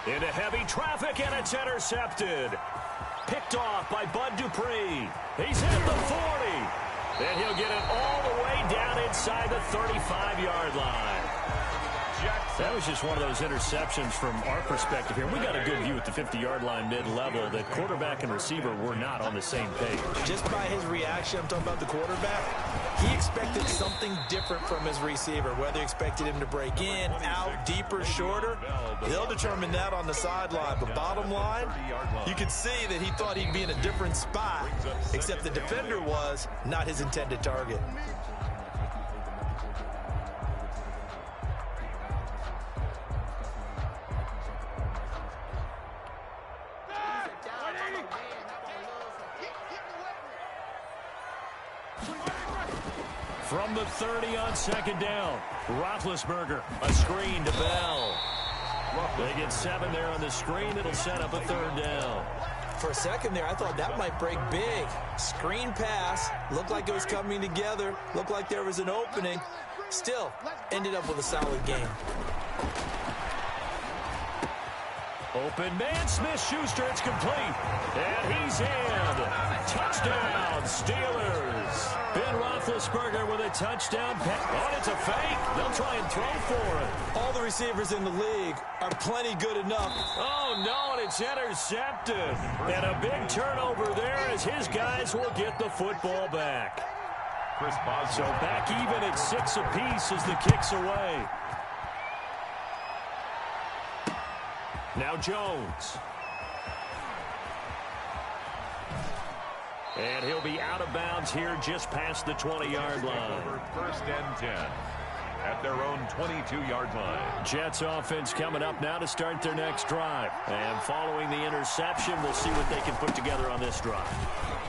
Into heavy traffic, and it's intercepted. Picked off by Bud Dupree. He's hit the 40. And he'll get it all the way down inside the 35-yard line. That was just one of those interceptions from our perspective here. We got a good view at the 50-yard line mid-level that quarterback and receiver were not on the same page. Just by his reaction, I'm talking about the quarterback, he expected something different from his receiver. Whether he expected him to break in, out, deeper, shorter, they'll determine that on the sideline. But bottom line, you could see that he thought he'd be in a different spot, except the defender was not his intended target. From the 30 on 2nd down, Roethlisberger, a screen to Bell. They get 7 there on the screen. It'll set up a 3rd down. For a second there, I thought that might break big. Screen pass, looked like it was coming together, looked like there was an opening. Still, ended up with a solid game. Open man, Smith-Schuster, it's complete. And he's in. Touchdown, Steelers. Ben Roethlisberger with a touchdown pass. Oh, it's a fake. They'll try and throw for it. All the receivers in the league are plenty good enough. Oh, no, and it's intercepted. And a big turnover there as his guys will get the football back. So back even at 6 apiece as the kick's away. Now Jones. And he'll be out of bounds here just past the 20-yard line. First and 10 at their own 22-yard line. Jets offense coming up now to start their next drive. And following the interception, we'll see what they can put together on this drive.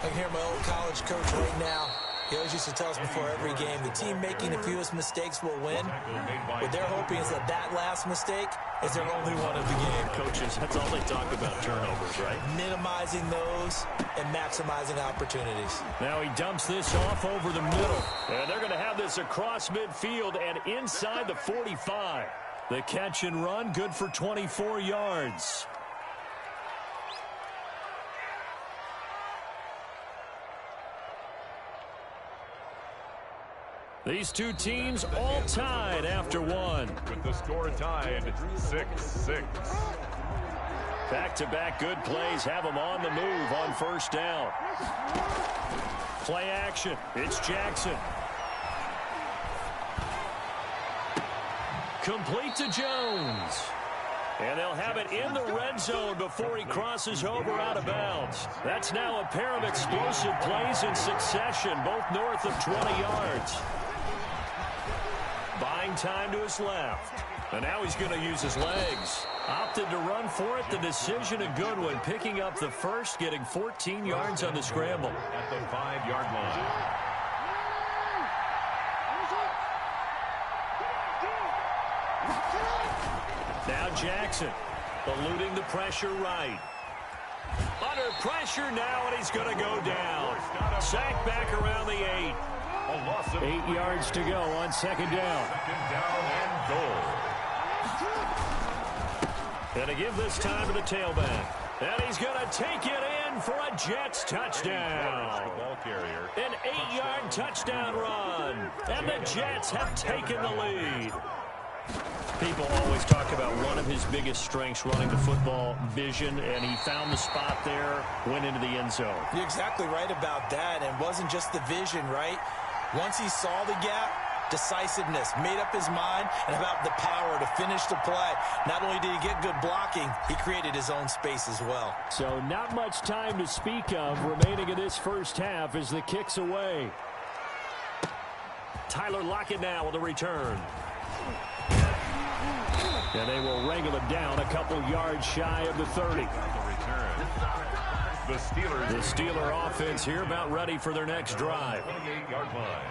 I can hear my old college coach right now. He always used to tell us before every game, the team making the fewest mistakes will win. What they're hoping is that that last mistake is their only one of the game. Coaches, that's all they talk about, turnovers, right? Minimizing those and maximizing opportunities. Now he dumps this off over the middle. And they're going to have this across midfield and inside the 45. The catch and run, good for 24 yards. These two teams all tied after one. With the score tied 6-6. Back-to-back good plays have them on the move on first down. Play action. It's Jackson. Complete to Jones. And they'll have it in the red zone before he crosses over out of bounds. That's now a pair of explosive plays in succession, both north of 20 yards. Buying time to his left. And now he's going to use his legs. Opted to run for it. The decision a good one. Picking up the first, getting 14 yards on the scramble. At the 5-yard line. Now Jackson eluding the pressure right. Under pressure now, and he's going to go down. Sacked back around the 8. 8 yards to go on second down. Second down and goal. And to give this time to the tailback. And he's going to take it in for a Jets touchdown. An 8-yard touchdown run. And the Jets have taken the lead. People always talk about one of his biggest strengths running the football, vision, and he found the spot there, went into the end zone. You're exactly right about that, and it wasn't just the vision, right? Once he saw the gap, decisiveness, made up his mind, and about the power to finish the play. Not only did he get good blocking, he created his own space as well. So not much time to speak of remaining in this first half as the kick's away. Tyler Lockett now with a return. And they will wrangle it down a couple yards shy of the 30. The Steeler offense here about ready for their next drive. 28-yard line.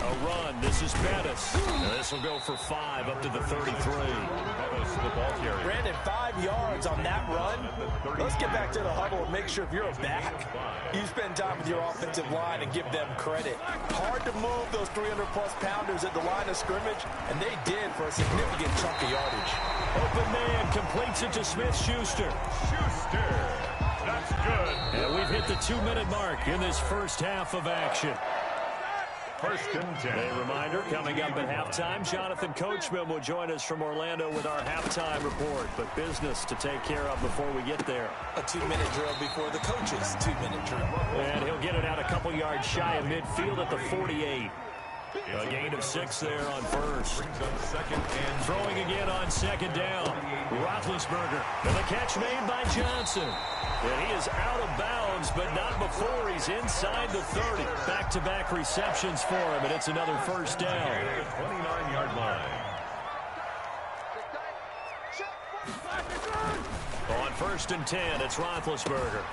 A run. This is Bettis. This will go for 5 up to the 33. Brandon, 5 yards on that run. Let's get back to the huddle and make sure if you're a back, you spend time with your offensive line and give them credit. Hard to move those 300-plus pounders at the line of scrimmage, and they did for a significant chunk of yardage. Open man completes it to Smith-Schuster. That's good. And we've hit the 2-minute mark in this first half of action. First and 10. A reminder, coming up at halftime, Jonathan Coachman will join us from Orlando with our halftime report. But business to take care of before we get there. A 2-minute drill before the coaches' 2-minute drill. And he'll get it out a couple yards shy of midfield at the 48. A gain of 6 there on first. Throwing again on second down. Roethlisberger. And the catch made by Johnson. And he is out of bounds, but not before he's inside the 30. Back-to-back receptions for him, and it's another first down. 29-yard line. On first and 10, it's Roethlisberger.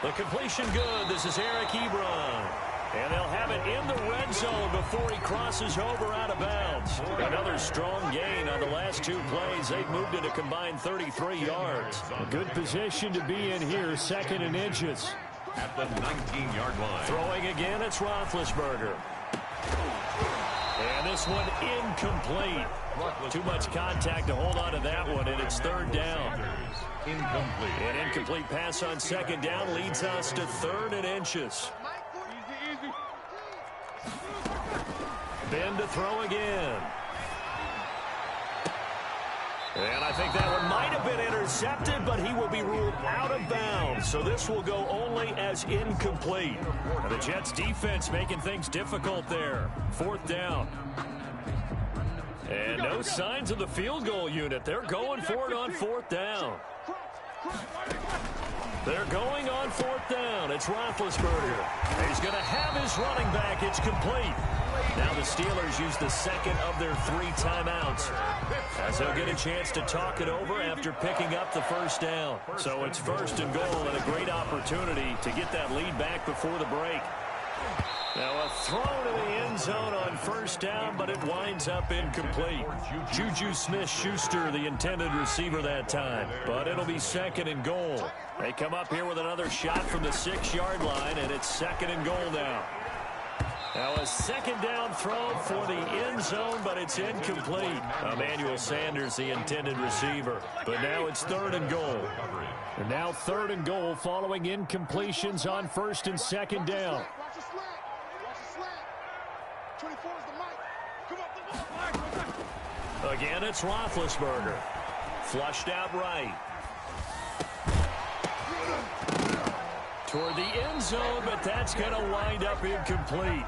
The completion good. This is Eric Ebron. And they'll have it in the red zone before he crosses over out of bounds. Another strong gain on the last 2 plays. They've moved it a combined 33 yards. A good position to be in here, 2nd and inches. At the 19-yard line. Throwing again, it's Roethlisberger. And this one incomplete. Too much contact to hold on to that one, and it's 3rd down. Incomplete. An incomplete pass on 2nd down leads us to 3rd and inches. Ben to throw again. And I think that one might have been intercepted, but he will be ruled out of bounds. So this will go only as incomplete. And the Jets defense making things difficult there. 4th down. And no signs of the field goal unit. They're going for it on 4th down. They're going on 4th down. It's Roethlisberger. He's going to have his running back. It's complete. Now the Steelers use the second of their 3 timeouts, as they'll get a chance to talk it over after picking up the 1st down. So it's 1st and goal, and a great opportunity to get that lead back before the break. Now a throw to the end zone on 1st down, but it winds up incomplete. Juju Smith-Schuster, the intended receiver that time. But it'll be 2nd and goal. They come up here with another shot from the 6-yard line, and it's 2nd and goal now. Now a 2nd down throw for the end zone, but it's incomplete. Emmanuel Sanders, the intended receiver. But now it's 3rd and goal. And now 3rd and goal following incompletions on 1st and 2nd down. Again, it's Roethlisberger. Flushed out right. Toward the end zone, but that's going to wind up incomplete.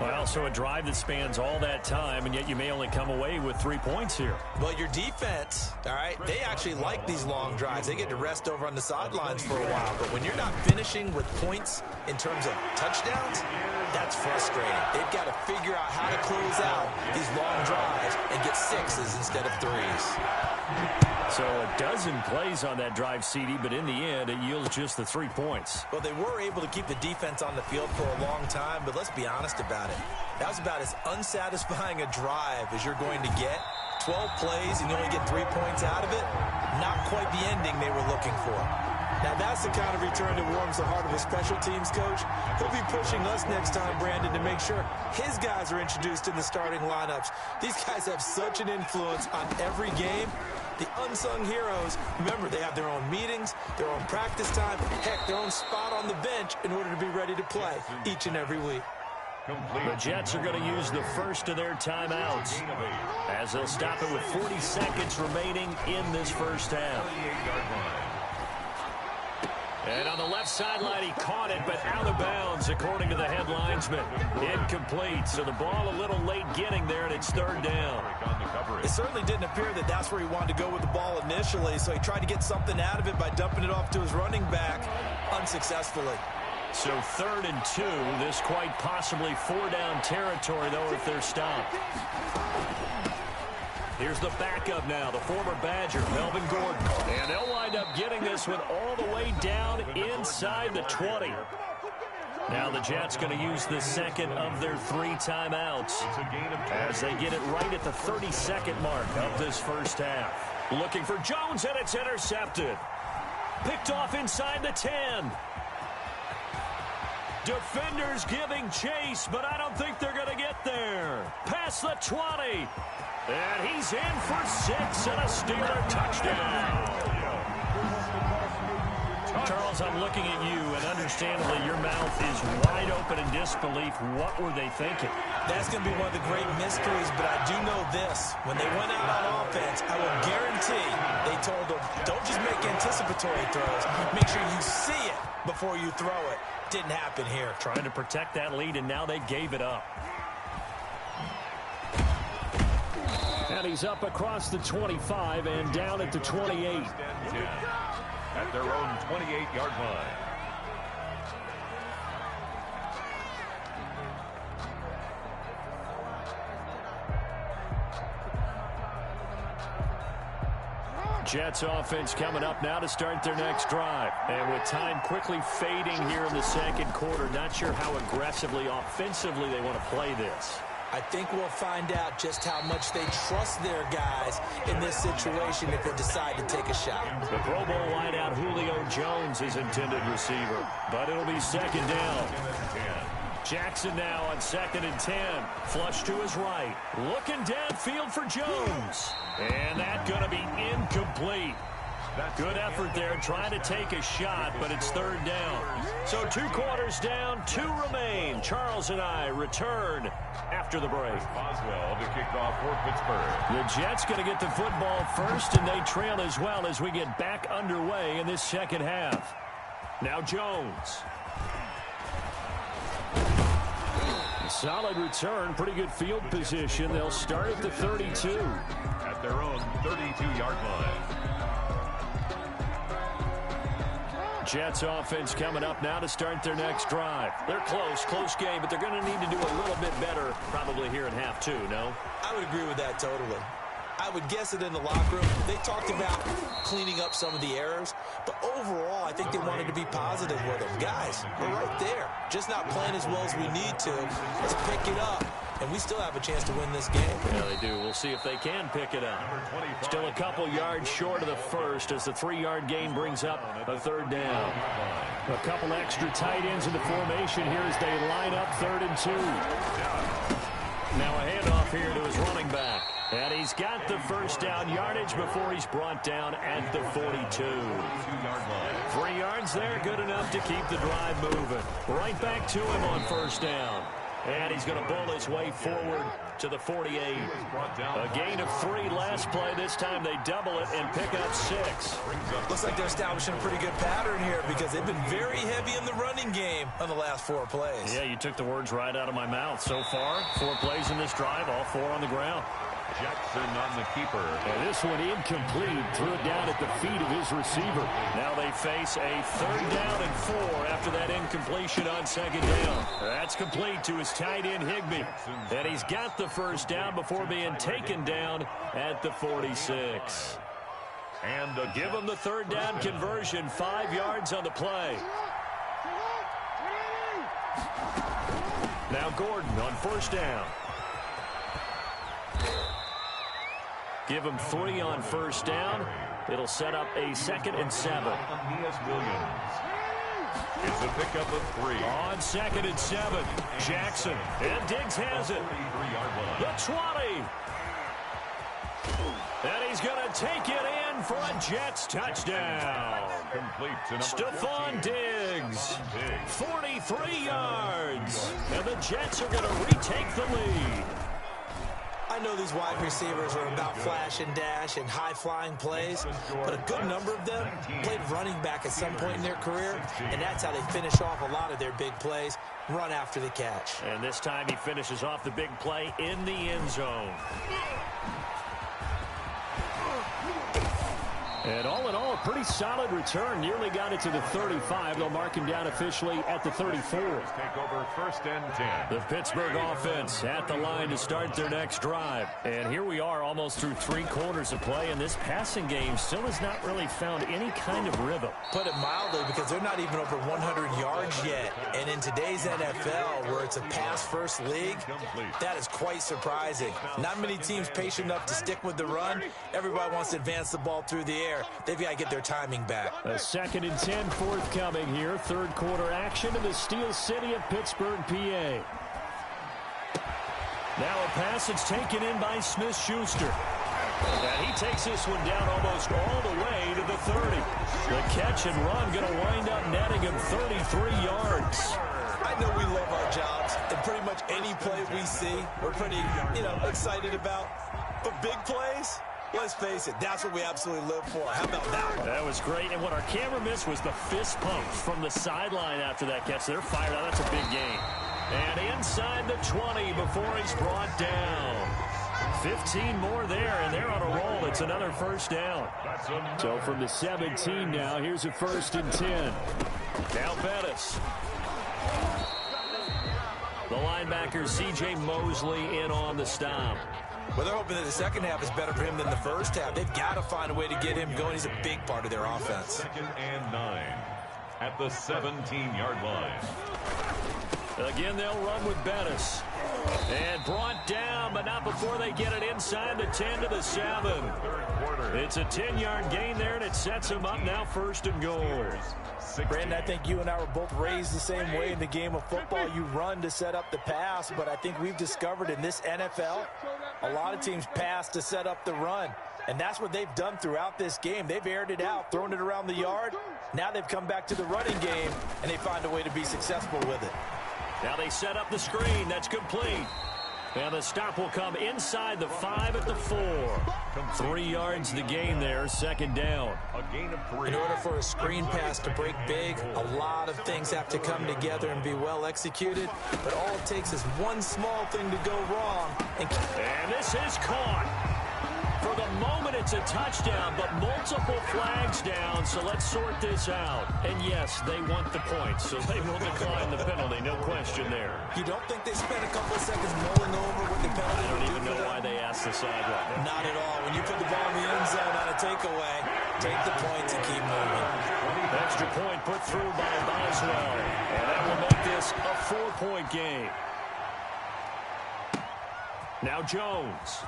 Well, so a drive that spans all that time, and yet you may only come away with 3 points here. Well, your defense, all right, they actually like these long drives. They get to rest over on the sidelines for a while. But when you're not finishing with points in terms of touchdowns, that's frustrating. They've got to figure out how to close out these long drives and get 6s instead of 3s. So a dozen plays on that drive, CD, but in the end, it yields just the 3 points. Well, they were able to keep the defense on the field for a long time, but let's be honest about it. That was about as unsatisfying a drive as you're going to get. 12 plays and you only get 3 points out of it. Not quite the ending they were looking for. Now, that's the kind of return that warms the heart of a special teams coach. He'll be pushing us next time, Brandon, to make sure his guys are introduced in the starting lineups. These guys have such an influence on every game. The unsung heroes, remember, they have their own meetings, their own practice time, heck, their own spot on the bench in order to be ready to play each and every week. The Jets are going to use the first of their timeouts, as they'll stop it with 40 seconds remaining in this first half. And on the left sideline, he caught it, but out of bounds, according to the head linesman. Incomplete, so the ball a little late getting there, and it's 3rd down. It certainly didn't appear that that's where he wanted to go with the ball initially, so he tried to get something out of it by dumping it off to his running back, unsuccessfully. So 3rd and 2, this quite possibly 4-down territory, though, if they're stopped. Here's the backup now, the former Badger, Melvin Gordon. And they'll wind up getting this one all the way down inside the 20. Now the Jets going to use the second of their 3 timeouts as they get it right at the 32nd mark of this first half. Looking for Jones, and it's intercepted. Picked off inside the 10. Defenders giving chase, but I don't think they're going to get there. Past the 20. And he's in for 6 and a Steeler touchdown. Charles, I'm looking at you, and understandably, your mouth is wide open in disbelief. What were they thinking? That's going to be one of the great mysteries, but I do know this. When they went out on offense, I will guarantee they told them, don't just make anticipatory throws. Make sure you see it before you throw it. Didn't happen here. Trying to protect that lead, and now they gave it up. And he's up across the 25 and down at the 28. At their own 28-yard line. Jets offense coming up now to start their next drive. And with time quickly fading here in the second quarter, not sure how aggressively, offensively they want to play this. I think we'll find out just how much they trust their guys in this situation if they decide to take a shot. The Pro Bowl wideout Julio Jones is intended receiver, but it'll be 2nd down. Jackson now on 2nd and 10. Flush to his right. Looking downfield for Jones. And that's going to be incomplete. Good effort there, trying to take a shot, but it's third down. So 2 quarters down, 2 remain. Charles and I return after the break. Boswell to kick off for Pittsburgh. The Jets going to get the football first, and they trail as well as we get back underway in this second half. Now Jones. Solid return, pretty good field position. They'll start at the 32. At their own 32-yard line. Jets offense coming up now to start their next drive. They're close game, but they're going to need to do a little bit better probably here in half 2, no? I would agree with that totally. I would guess it in the locker room. They talked about cleaning up some of the errors, but overall, I think they wanted to be positive with them. Guys, we're right there. Just not playing as well as we need to. Let's pick it up, and we still have a chance to win this game. Yeah, they do. We'll see if they can pick it up. Still a couple yards short of the first as the 3-yard gain brings up a third down. A couple extra tight ends in the formation here as they line up 3rd and 2. Now a handoff here to his running back. And he's got the first down yardage before he's brought down at the 42. 3 yards there, good enough to keep the drive moving. Right back to him on first down. And he's going to bull his way forward to the 48. A gain of 3 last play. This time they double it and pick up 6. Looks like they're establishing a pretty good pattern here because they've been very heavy in the running game on the last 4 plays. Yeah, you took the words right out of my mouth. So far, 4 plays in this drive, all 4 on the ground. Jackson on the keeper. And this one incomplete. Threw it down at the feet of his receiver. Now they face a 3rd down and 4 after that incompletion on 2nd down. That's complete to his tight end Higbee. And he's got the first down before being taken down at the 46. And to give him the 3rd down conversion, 5 yards on the play. Now Gordon on first down. Give him 3 on first down. It'll set up a 2nd and 7. It's a pickup of 3. On 2nd and 7. Jackson. And Diggs has it. The 20. And he's going to take it in for a Jets touchdown. Complete to Stephon Diggs. 43 yards. And the Jets are going to retake the lead. I know these wide receivers are about flash and dash and high-flying plays, but a good number of them played running back at some point in their career, and that's how they finish off a lot of their big plays, run after the catch. And this time he finishes off the big play in the end zone. And all in all, a pretty solid return. Nearly got it to the 35. They'll mark him down officially at the 34. Take over 1st and 10. The Pittsburgh offense at the line to start their next drive. And here we are almost through 3 quarters of play, and this passing game still has not really found any kind of rhythm. Put it mildly, because they're not even over 100 yards yet. And in today's NFL, where it's a pass-first league, that is quite surprising. Not many teams patient enough to stick with the run. Everybody wants to advance the ball through the air. They've got to get their timing back. A 2nd and 10 forthcoming here. 3rd quarter action in the Steel City of Pittsburgh, PA. Now a pass that's taken in by Smith-Schuster. And he takes this one down almost all the way to the 30. The catch and run going to wind up netting him 33 yards. I know we love our jobs, and pretty much any play we see, we're pretty, excited about. But big plays, let's face it, that's what we absolutely live for. How about that one? That was great, and what our camera missed was the fist pump from the sideline after that catch. They're fired out. That's a big gain. And inside the 20 before he's brought down. 15 more there, and they're on a roll. It's another first down. So from the 17 now, here's a 1st and 10. Now Bettis. The linebacker, C.J. Mosley, in on the stop. Well, they're hoping that the second half is better for him than the first half. They've got to find a way to get him going. He's a big part of their offense. 2nd and 9 at the 17-yard line. Again, they'll run with Bettis. And brought down, but not before they get it inside the 10 to the 7. It's a 10-yard gain there, and it sets them up now 1st and goal. Brandon, I think you and I were both raised the same way in the game of football. You run to set up the pass, but I think we've discovered in this NFL, a lot of teams pass to set up the run. And that's what they've done throughout this game. They've aired it out, thrown it around the yard. Now they've come back to the running game, and they find a way to be successful with it. Now they set up the screen. That's complete. And the stop will come inside the 5 at the 4. 3 yards the gain there, second down. A gain of 3. In order for a screen pass to break big, a lot of things have to come together and be well executed. But all it takes is one small thing to go wrong. And this is caught. For the moment, it's a touchdown, but multiple flags down, so let's sort this out. And yes, they want the points, so they will decline the penalty, no question there. You don't think they spent a couple of seconds mulling over what the penalty I don't even know why they asked the sideline. Not at all. When you put the ball in the end zone on a takeaway, take the points and keep moving. Extra point put through by Boswell, and that will make this a 4-point game. Now Jones.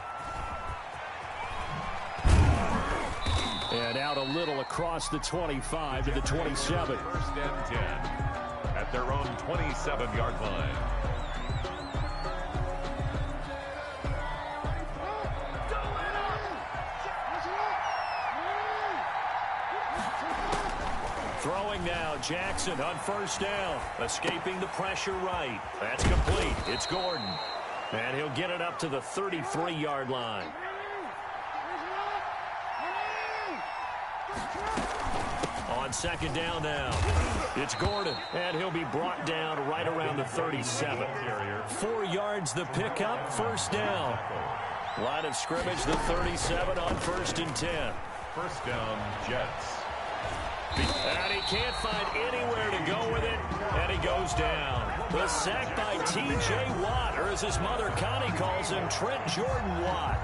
And out a little across the 25 to the 27. First and 10 at their own 27-yard line. Throwing now, Jackson on first down. Escaping the pressure right. That's complete. It's Gordon. And he'll get it up to the 33-yard line. On second down now, it's Gordon, and he'll be brought down right around the 37. 4 yards the pickup, first down. Line of scrimmage, the 37 on first and 10. First down, Jets. And he can't find anywhere to go with it, and he goes down. The sack by T.J. Watt, or as his mother Connie calls him, Trent Jordan Watt.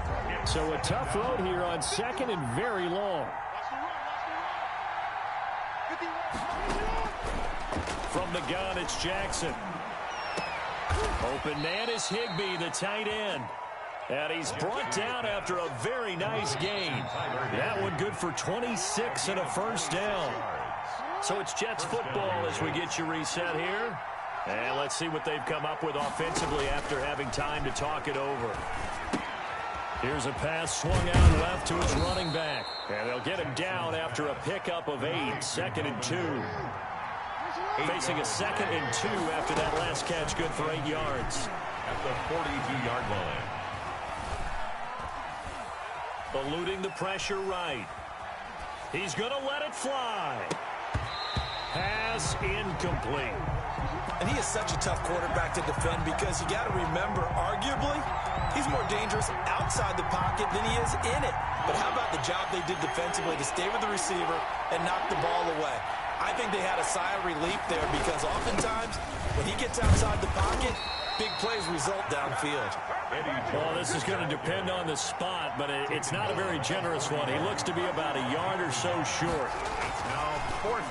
So a tough road here on second and very long. From the gun, it's Jackson. Open man is Higbee, the tight end. And he's brought down after a very nice gain. That one good for 26 and a first down. So it's Jets football as we get you reset here. And let's see what they've come up with offensively after having time to talk it over. Here's a pass swung out left to his running back. And they'll get him down after a pickup of 8, second and 2. Facing a second and 2 after that last catch, good for 8 yards. At the 42-yard line. Eluding the pressure right. He's going to let it fly. Pass incomplete. And he is such a tough quarterback to defend because you got to remember, arguably, he's more dangerous outside the pocket than he is in it. But how about the job they did defensively to stay with the receiver and knock the ball away? I think they had a sigh of relief there because oftentimes when he gets outside the pocket, big plays result downfield. Well, this is going to depend on the spot, but it's not a very generous one. He looks to be about a yard or so short.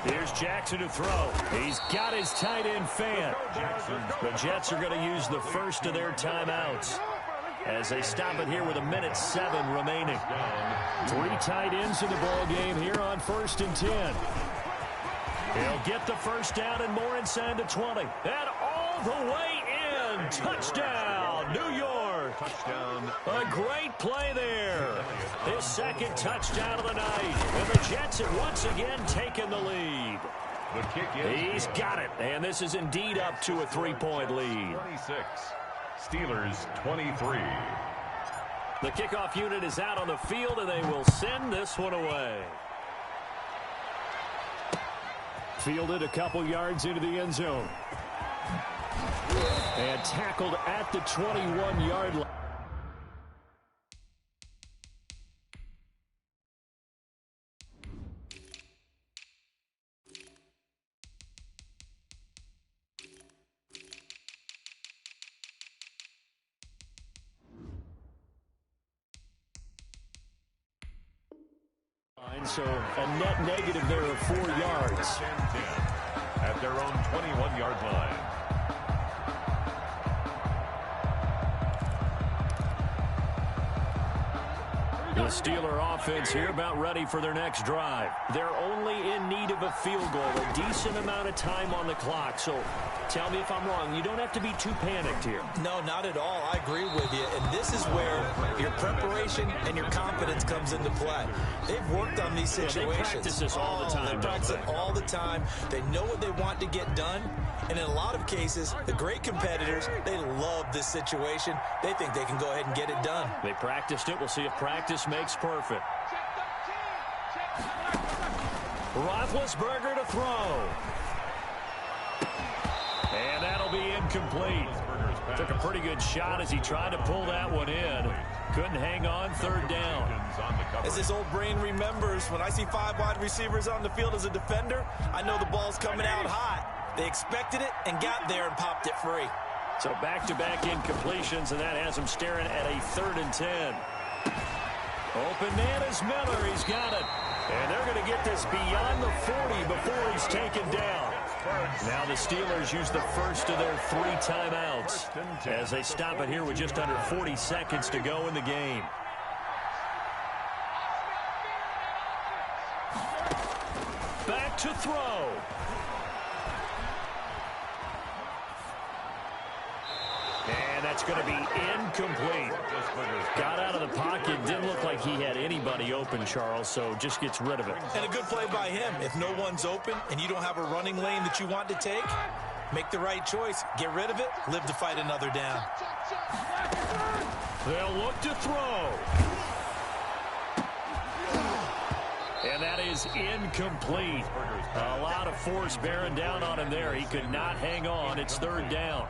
Here's Jackson to throw. He's got his tight end fan. The Jets are going to use the first of their timeouts as they stop it here with 1:07 remaining. 3 tight ends in the ball game here on first and 10. He'll get the first down and more inside the 20. And all the way in. Touchdown, New York. Touchdown. A great play there. His second touchdown of the night. And the Jets have once again taken the lead. The kick is He's got it. And this is indeed up to a 3-point lead. 26. Steelers 23. The kickoff unit is out on the field, and they will send this one away. Fielded a couple yards into the end zone. And tackled at the 21-yard line. So a net negative there of 4 yards. 10-10 at their own 21-yard line. The Steeler offense here about ready for their next drive. They're only in need of a field goal, a decent amount of time on the clock. So tell me if I'm wrong. You don't have to be too panicked here. No, not at all. I agree with you. And this is where your preparation and your confidence comes into play. They've worked on these situations. They practice this all the time. They practice it all the time. They know what they want to get done. And in a lot of cases, the great competitors, they love this situation. They think they can go ahead and get it done. They practiced it. We'll see if practice makes perfect. Roethlisberger to throw. And that'll be incomplete. Took a pretty good shot as he tried to pull that one in. Couldn't hang on, third down. As his old brain remembers, when I see 5 wide receivers on the field as a defender, I know the ball's coming out hot. They expected it and got there and popped it free. So back-to-back incompletions, and that has him staring at a 3rd and 10. Open man is Miller. He's got it. And they're going to get this beyond the 40 before he's taken down. Now the Steelers use the first of their 3 timeouts as they stop it here with just under 40 seconds to go in the game. Back to throw. And that's going to be incomplete. Got out of the pocket. Didn't look like he had anybody open, Charles, so just gets rid of it. And a good play by him. If no one's open and you don't have a running lane that you want to take, make the right choice. Get rid of it. Live to fight another down. They'll look to throw. And that is incomplete. A lot of force bearing down on him there. He could not hang on. It's 3rd down.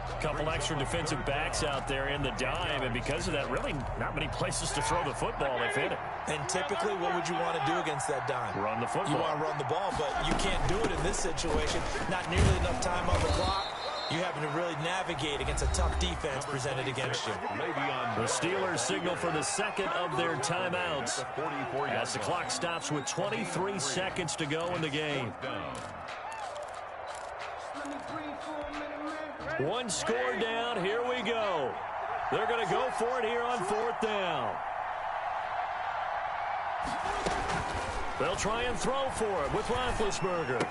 A couple extra defensive backs out there in the dime, and because of that, really not many places to throw the football. They've hit it. And typically, what would you want to do against that dime? Run the football. You want to run the ball, but you can't do it in this situation. Not nearly enough time on the clock. You having to really navigate against a tough defense presented against you. The Steelers signal for the 2nd of their timeouts as the clock stops with 23 seconds to go in the game. One score down. Here we go. They're going to go for it here on 4th down. They'll try and throw for it with Roethlisberger.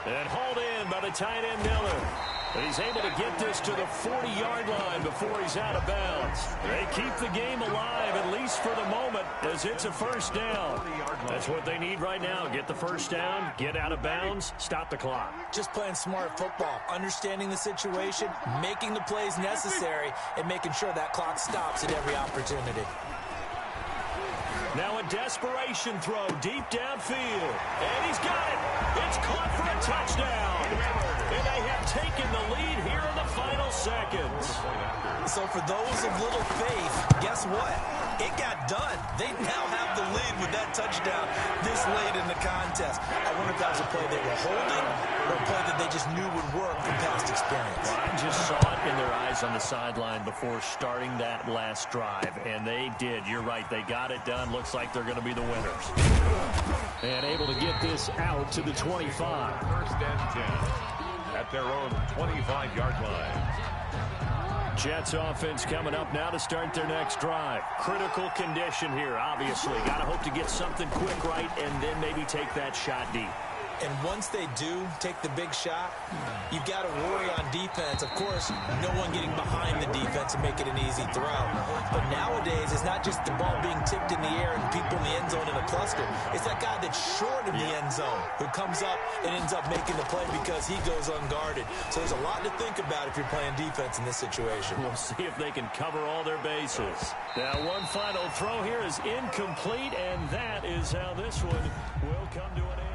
And hauled in by the tight end Miller. And he's able to get this to the 40-yard line before he's out of bounds. They keep the game alive, at least for the moment, as it's a 1st down. That's what they need right now. Get the 1st down, get out of bounds, stop the clock. Just playing smart football, understanding the situation, making the plays necessary, and making sure that clock stops at every opportunity. Now a desperation throw deep downfield. And he's got it. It's caught for a touchdown. And they have taken the lead here in the final seconds. So for those of little faith, guess what? It got done. They now have the lead with that touchdown this late in the contest. I wonder if that was a play they were holding or a play that they just knew would work from past experience. I just saw it in their eyes on the sideline before starting that last drive, and they did. You're right. They got it done. Looks like they're going to be the winners. And able to get this out to the 25. 1st and 10 at their own 25-yard line. Jets offense coming up now to start their next drive. Critical condition here, obviously. Got to hope to get something quick right and then maybe take that shot deep. And once they do take the big shot, you've got to worry on defense. Of course, no one getting behind the defense and make it an easy throw. But nowadays, it's not just the ball being tipped in the air and people in the end zone in a cluster. It's that guy that's short of the end zone who comes up and ends up making the play because he goes unguarded. So there's a lot to think about if you're playing defense in this situation. We'll see if they can cover all their bases. Now, one final throw here is incomplete, and that is how this one will come to an end.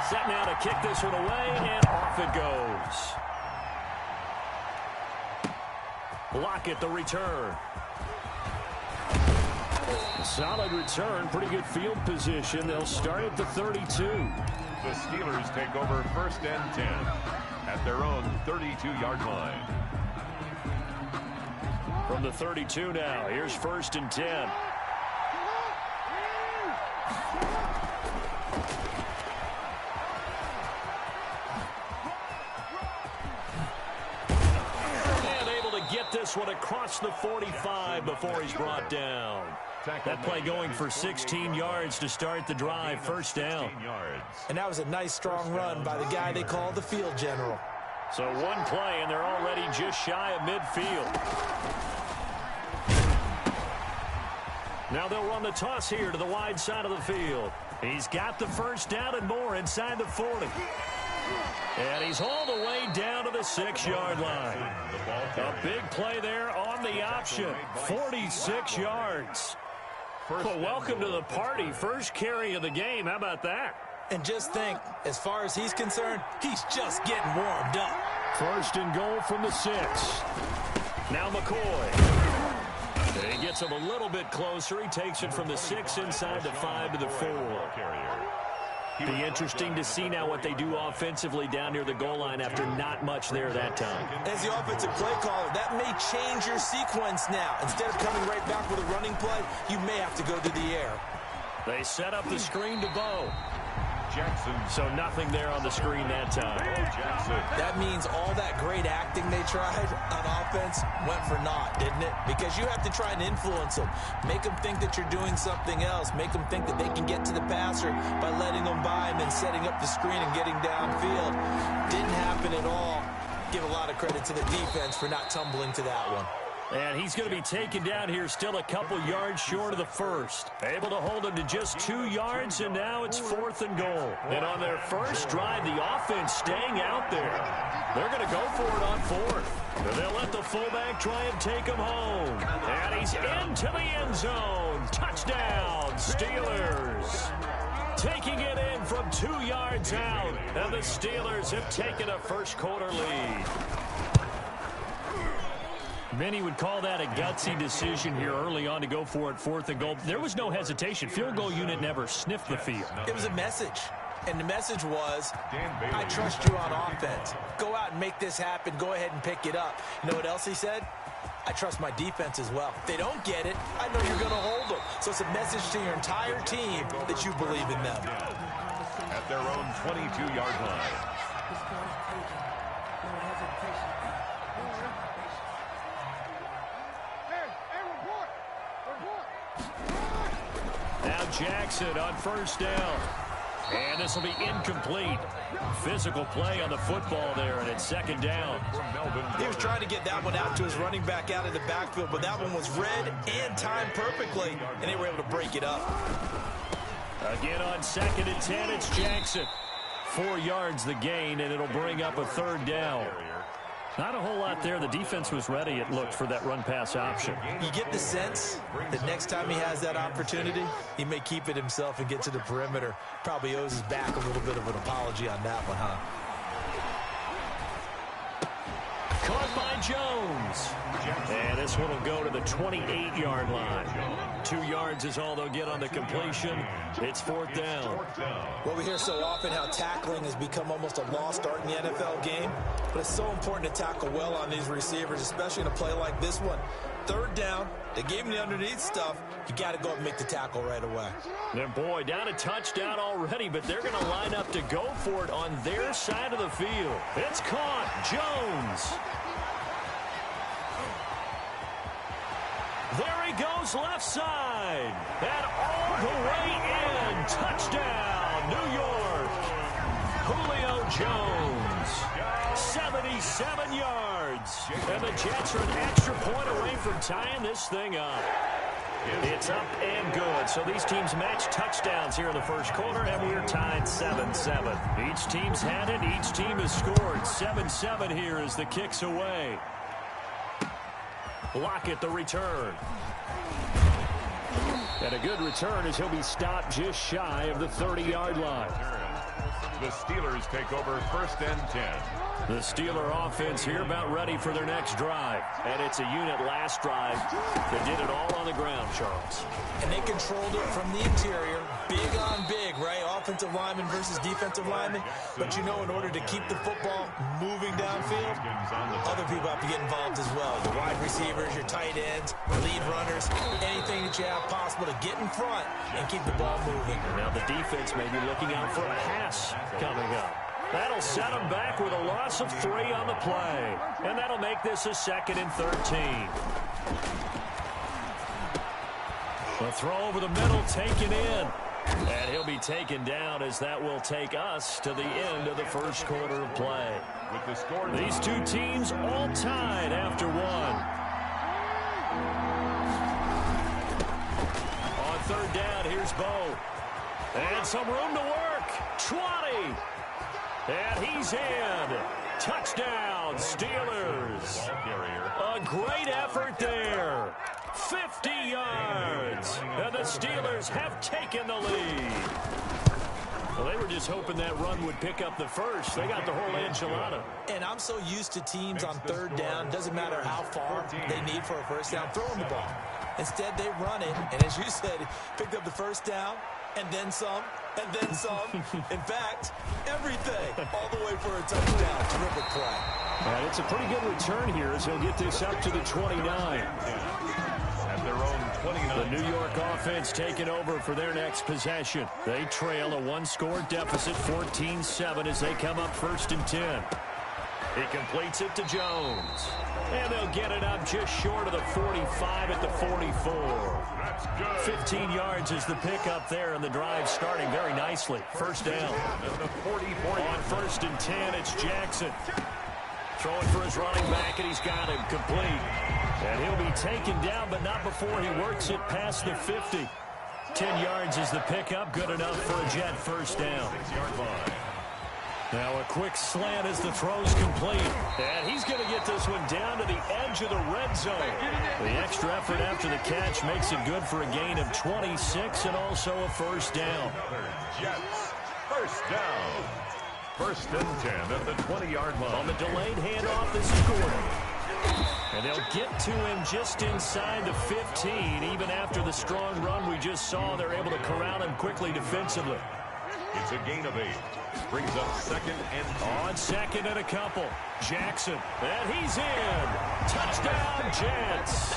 Set now to kick this one away, and off it goes. Lockett the return. Solid return, pretty good field position. They'll start at the 32. The Steelers take over 1st and 10 at their own 32-yard line. From the 32 now, here's 1st and 10. And able to get this one across the 45 before he's brought down. That play going for 16 yards to start the drive, 1st down. And that was a nice, strong run by the guy they call the field general. So one play, and they're already just shy of midfield. Now they'll run the toss here to the wide side of the field. He's got the 1st down and more inside the 40. And he's all the way down to the 6-yard line. A big play there on the option. 46 yards. Well, welcome to the party. First carry of the game. How about that? And just think, as far as he's concerned, he's just getting warmed up. 1st and goal from the 6. Now McCoy. And he gets him a little bit closer. He takes it from the 6 inside the 5 to the 4. Be interesting to see now what they do offensively down near the goal line after not much there that time. As the offensive play caller, that may change your sequence now. Instead of coming right back with a running play, you may have to go to the air. They set up the screen to Bo. Jackson. So nothing there on the screen that time. Jackson. That means all that great acting they tried on offense went for naught, didn't it? Because you have to try and influence them. Make them think that you're doing something else. Make them think that they can get to the passer by letting them by and then setting up the screen and getting downfield. Didn't happen at all. Give a lot of credit to the defense for not tumbling to that one. And he's going to be taken down here still a couple yards short of the 1st. Able to hold him to just 2 yards, and now it's 4th and goal. And on their first drive, the offense staying out there. They're going to go for it on 4th. And they'll let the fullback try and take him home. And he's into the end zone. Touchdown, Steelers. Taking it in from 2 yards out. And the Steelers have taken a first-quarter lead. Many would call that a gutsy decision here early on to go for it 4th and goal. There was no hesitation. Field goal unit never sniffed the field. It was a message. And the message was, I trust you on offense. Go out and make this happen. Go ahead and pick it up. You know what else he said? I trust my defense as well. If they don't get it, I know you're going to hold them. So it's a message to your entire team that you believe in them. At their own 22-yard line. Now Jackson on 1st down. And this will be incomplete. Physical play on the football there, and it's 2nd down. He was trying to get that one out to his running back out of the backfield, but that one was read and timed perfectly, and they were able to break it up. Again on 2nd and 10, it's Jackson. 4 yards the gain, and it'll bring up a 3rd down. Not a whole lot there. The defense was ready, it looked, for that run-pass option. You get the sense that next time he has that opportunity, he may keep it himself and get to the perimeter. Probably owes his back a little bit of an apology on that one, huh? Caught by Jones. And this one will go to the 28-yard line. 2 yards is all they'll get on the completion. It's 4th down. Well, we hear so often how tackling has become almost a lost art in the NFL game, but it's so important to tackle well on these receivers, especially in a play like this one. 3rd down, they gave him the underneath stuff. You got to go up and make the tackle right away. And boy, down a touchdown already, but they're going to line up to go for it on their side of the field. It's caught. Jones. There he goes left side. And all the way in. Touchdown, New York. Julio Jones. 77 yards. And the Jets are an extra point away from tying this thing up. It's up and good. So these teams match touchdowns here in the first quarter, and we're tied 7-7. Each team's had it. Each team has scored. 7-7 here as the kick's away. Lockett the return. And a good return as he'll be stopped just shy of the 30-yard line. The Steelers take over 1st and 10. The Steeler offense here about ready for their next drive. And it's a unit last drive that did it all on the ground, Charles. And they controlled it from the interior. Big on big, right? Offensive lineman versus defensive lineman. But you know, in order to keep the football moving downfield, other people have to get involved as well. Your wide receivers, your tight ends, lead runners, anything that you have possible to get in front and keep the ball moving. Now the defense may be looking out for a pass coming up. That'll set them back with a loss of 3 on the play. And that'll make this a 2nd and 13. The throw over the middle taken in. And he'll be taken down as that will take us to the end of the first quarter of play. With the score, these two teams all tied after 1. On 3rd down, here's Bo. And some room to work. 20. And he's in. Touchdown, Steelers. A great effort there. 50 yards. And the Steelers have taken the lead. Well, they were just hoping that run would pick up the first. They got the whole enchilada. And I'm so used to teams on 3rd down. Doesn't matter how far they need for a first down, throwing the ball. Instead, they run it. And as you said, picked up the first down, and then some, and then some. In fact, everything all the way for a touchdown. Terrific play. And it's a pretty good return here as he'll get this up to the 29. At their own 29. The New York offense taking over for their next possession. They trail a 1-score deficit, 14-7, as they come up 1st and 10. He completes it to Jones. And they'll get it up just short of the 45 at the 44. That's good. 15 yards is the pickup there, and the drive starting very nicely. First down. At the 44. On 1st and 10, it's Jackson. Throwing for his running back, and he's got him complete. And he'll be taken down, but not before he works it past the 50. 10 yards is the pickup, good enough for a Jet first down. 6-yard line. Now a quick slant as the throw's complete. And he's going to get this one down to the edge of the red zone. The extra effort after the catch makes it good for a gain of 26 and also a first down. Jets, first down. 1st and 10 at the 20-yard line. On the delayed handoff, this is Gordon. And they'll get to him just inside the 15. Even after the strong run we just saw, they're able to corral him quickly defensively. It's a gain of 8. Brings up 2nd and 2. On 2nd and a couple. Jackson. And he's in. Touchdown, Jets.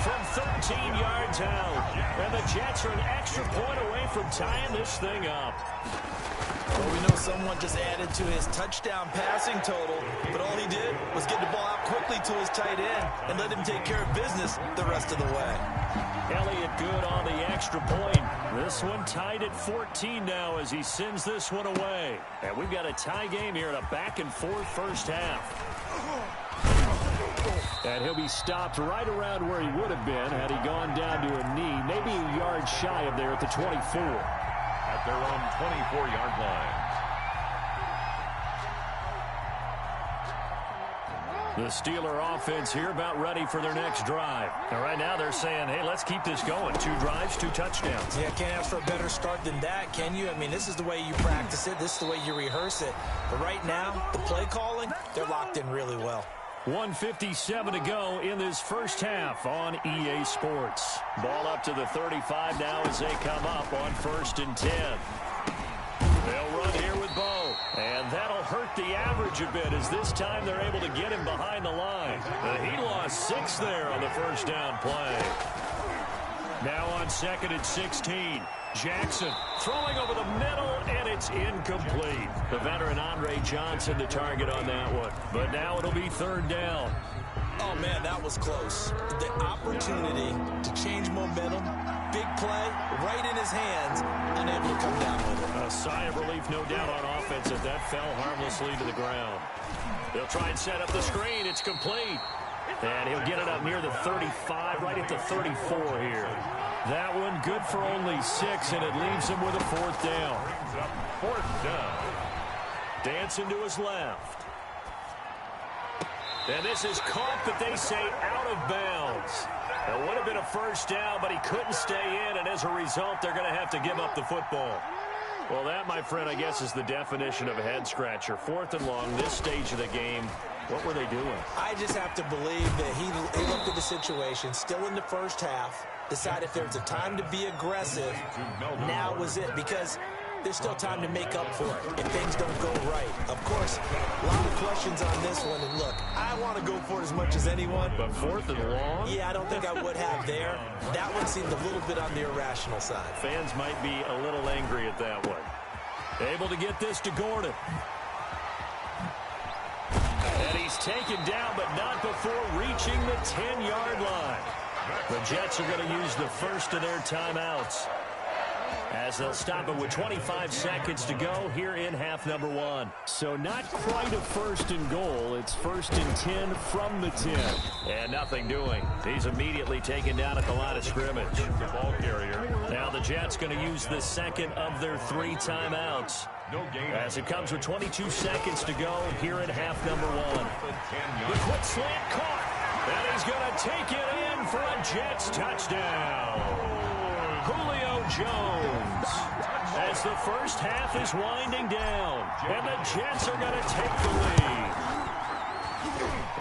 From 13 yards out. And the Jets are an extra point away from tying this thing up. Well, we know someone just added to his touchdown passing total, but all he did was get the ball out quickly to his tight end and let him take care of business the rest of the way. Elliott good on the extra point. This one tied at 14 now as he sends this one away. And we've got a tie game here in a back-and-forth first half. And he'll be stopped right around where he would have been had he gone down to a knee, maybe a yard shy of there at the 24. At their own 24-yard line. The Steeler offense here about ready for their next drive. And right now they're saying, hey, let's keep this going. 2 drives, 2 touchdowns. Yeah, can't ask for a better start than that, can you? I mean, this is the way you practice it. This is the way you rehearse it. But right now, the play calling, they're locked in really well. 1:57 to go in this first half on EA Sports. Ball up to the 35 now as they come up on 1st and 10. They'll run here with Bo. And that'll hurt the average a bit as this time they're able to get him behind the line. He lost 6 there on the first down play. Now on 2nd and 16. Jackson throwing over the middle, and it's incomplete. The veteran Andre Johnson the target on that one. But now it'll be 3rd down. Oh, man, that was close. The opportunity to change momentum, big play, right in his hands, unable to come down with it. A sigh of relief, no doubt, on offense as that fell harmlessly to the ground. They'll try and set up the screen. It's complete. And he'll get it up near the 35, right at the 34 here. That one good for only 6, and it leaves him with a 4th down. 4th down. Dancing to his left. And this is caught, but they say out of bounds. It would have been a first down, but he couldn't stay in, and as a result, they're going to have to give up the football. Well, that, my friend, I guess is the definition of a head-scratcher. 4th and long, this stage of the game. What were they doing? I just have to believe that he looked at the situation, still in the first half, decided if there's a time to be aggressive, now was it, because there's still time to make up for it if things don't go right. Of course, a lot of questions on this one, and look, I want to go for it as much as anyone. But 4th and long? Yeah, I don't think I would have there. That one seemed a little bit on the irrational side. Fans might be a little angry at that one. Able to get this to Gordon. And he's taken down, but not before reaching the 10-yard line. The Jets are going to use the first of their timeouts, as they'll stop it with 25 seconds to go here in half number 1. So not quite a 1st and goal. It's 1st and 10 from the 10. And nothing doing. He's immediately taken down at the line of scrimmage. The ball carrier. Now the Jets going to use the second of their 3 timeouts, No gain. as it comes with 22 seconds to go here in half number 1. The quick slant caught. And he's going to take it in for a Jets touchdown. Julio Jones, as the first half is winding down, and the Jets are going to take the lead.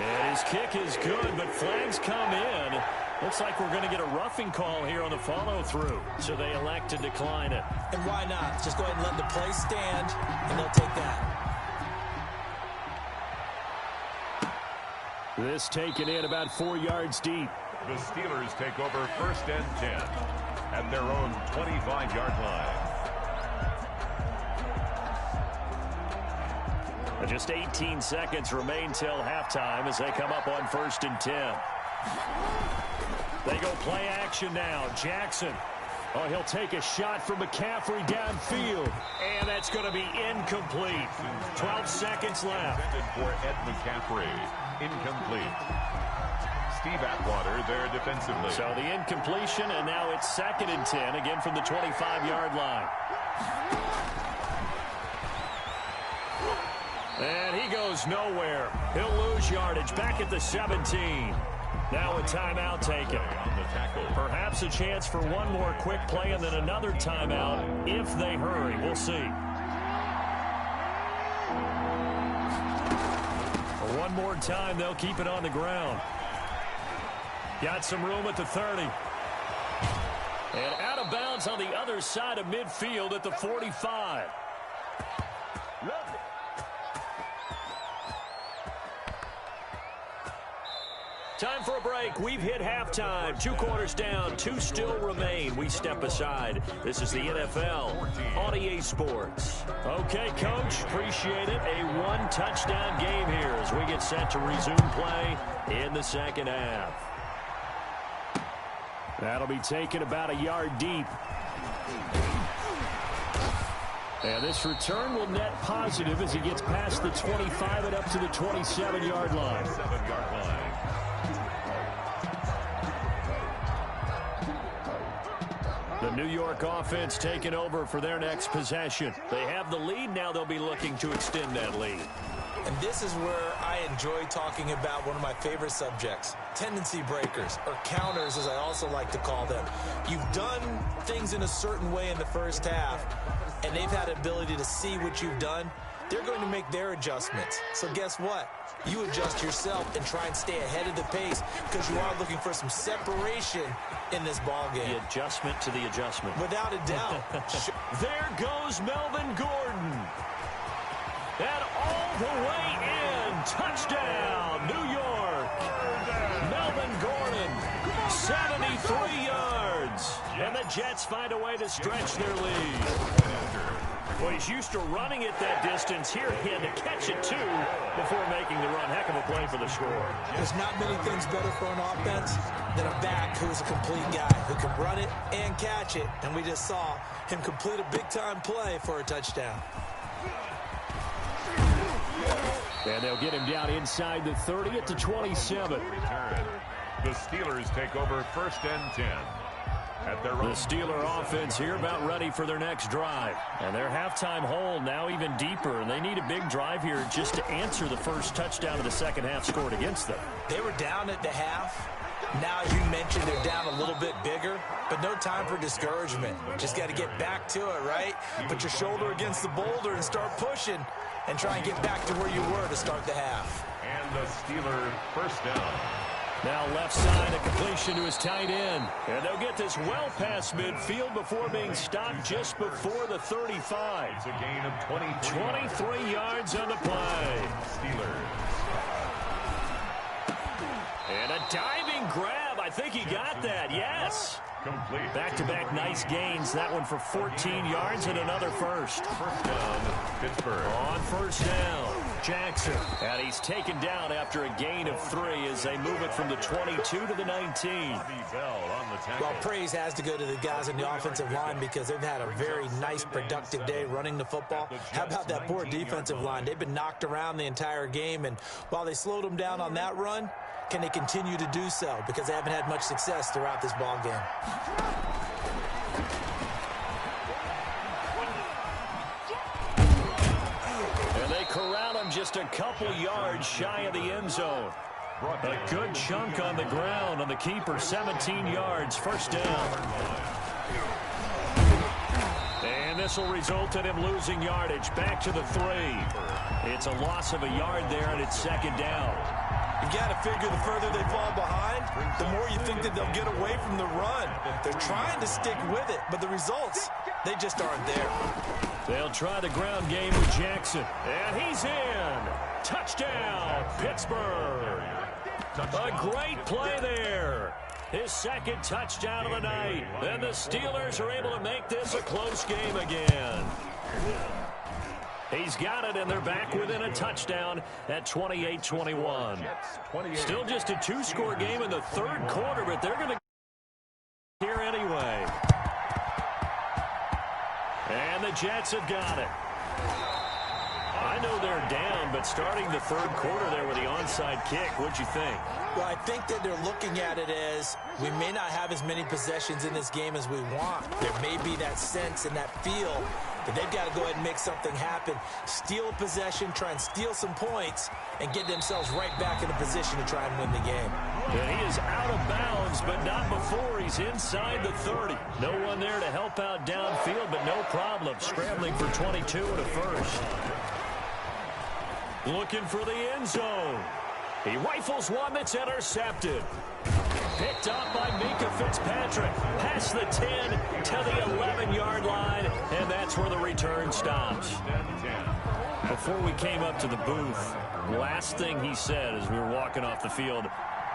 And his kick is good, but flags come in. Looks like we're going to get a roughing call here on the follow-through, so they elect to decline it. And why not? Just go ahead and let the play stand, and they'll take that. This taken in about 4 yards deep. The Steelers take over 1st and 10 at their own 25-yard line. Just 18 seconds remain till halftime as they come up on 1st and 10. They go play action now. Jackson. Oh, he'll take a shot from McCaffrey downfield. And that's going to be incomplete. 12 seconds left. Intended for Ed McCaffrey. Incomplete. Steve Atwater there defensively. So the incompletion, and now it's 2nd and 10, again from the 25-yard line. And he goes nowhere. He'll lose yardage back at the 17. Now a timeout taken. On the tackle. Perhaps a chance for one more quick play and then another timeout if they hurry. We'll see. One more time, they'll keep it on the ground. Got some room at the 30. And out of bounds on the other side of midfield at the 45. Time for a break. We've hit halftime. 2 quarters down. 2 still remain. We step aside. This is the NFL on EA Sports. Okay, Coach. Appreciate it. A 1-touchdown game here as we get set to resume play in the second half. That'll be taken about a yard deep. And this return will net positive as he gets past the 25 and up to the 27-yard line. 7-yard line. The New York offense taking over for their next possession. They have the lead. Now they'll be looking to extend that lead. And this is where I enjoy talking about one of my favorite subjects, tendency breakers, or counters as I also like to call them. You've done things in a certain way in the first half, and they've had ability to see what you've done. They're going to make their adjustments. So guess what? You adjust yourself and try and stay ahead of the pace because you are looking for some separation in this ball game. The adjustment to the adjustment. Without a doubt. There goes Melvin Gordon. And all the way in. Touchdown, New York. Melvin Gordon, 73 yards. And the Jets find a way to stretch their lead. Well, he's used to running it that distance. Here he had to catch it, too, before making the run. Heck of a play for the score. There's not many things better for an offense than a back who's a complete guy who can run it and catch it. And we just saw him complete a big-time play for a touchdown. And they'll get him down inside the 30 at the 27. Return. The Steelers take over 1st and 10. At their The Steeler offense here about ready for their next drive. And their halftime hole now even deeper. And they need a big drive here just to answer the first touchdown of the second half scored against them. They were down at the half, Now, as you mentioned, they're down a little bit bigger, but no time for discouragement. Just got to get back to it, right? Put your shoulder against the boulder and start pushing and try and get back to where you were to start the half. And the Steelers first down. Now left side, a completion to his tight end. And they'll get this well past midfield before being stopped just before the 35. It's a gain of 23 yards on the play. Steelers. And a diving grab. I think he got that. Yes. Complete. Back-to-back nice gains. That one for 14 yards and another first. First down, Pittsburgh. On first down, Jackson. And he's taken down after a gain of 3 as they move it from the 22 to the 19. Well, praise has to go to the guys in the offensive line because they've had a very nice, productive day running the football. How about that poor defensive line? They've been knocked around the entire game, and while they slowed them down on that run, can they continue to do so? Because they haven't had much success throughout this ball game. And they corral him just a couple yards shy of the end zone. A good chunk on the ground on the keeper, 17 yards, first down. And this will result in him losing yardage back to the 3. It's a loss of a yard there, and it's second down. You got to figure the further they fall behind, the more you think that they'll get away from the run. They're trying to stick with it, but the results, they just aren't there. They'll try the ground game with Jackson. And he's in. Touchdown, Pittsburgh. A great play there. His second touchdown of the night. And the Steelers are able to make this a close game again. He's got it, and they're back within a touchdown at 28-21. Still just a two-score game in the third quarter, but they're going to here anyway. And the Jets have got it. I know they're down, but starting the third quarter there with the onside kick, what'd you think? Well, I think that they're looking at it as we may not have as many possessions in this game as we want. There may be that sense and that feel that they've got to go ahead and make something happen. Steal a possession, try and steal some points, and get themselves right back in a position to try and win the game. And he is out of bounds, but not before he's inside the 30. No one there to help out downfield, but no problem. Scrambling for 22 and a first. Looking for the end zone. He rifles one that's intercepted. Picked up by Minka Fitzpatrick. Past the 10 to the 11-yard line, and that's where the return stops. Before we came up to the booth, last thing he said as we were walking off the field,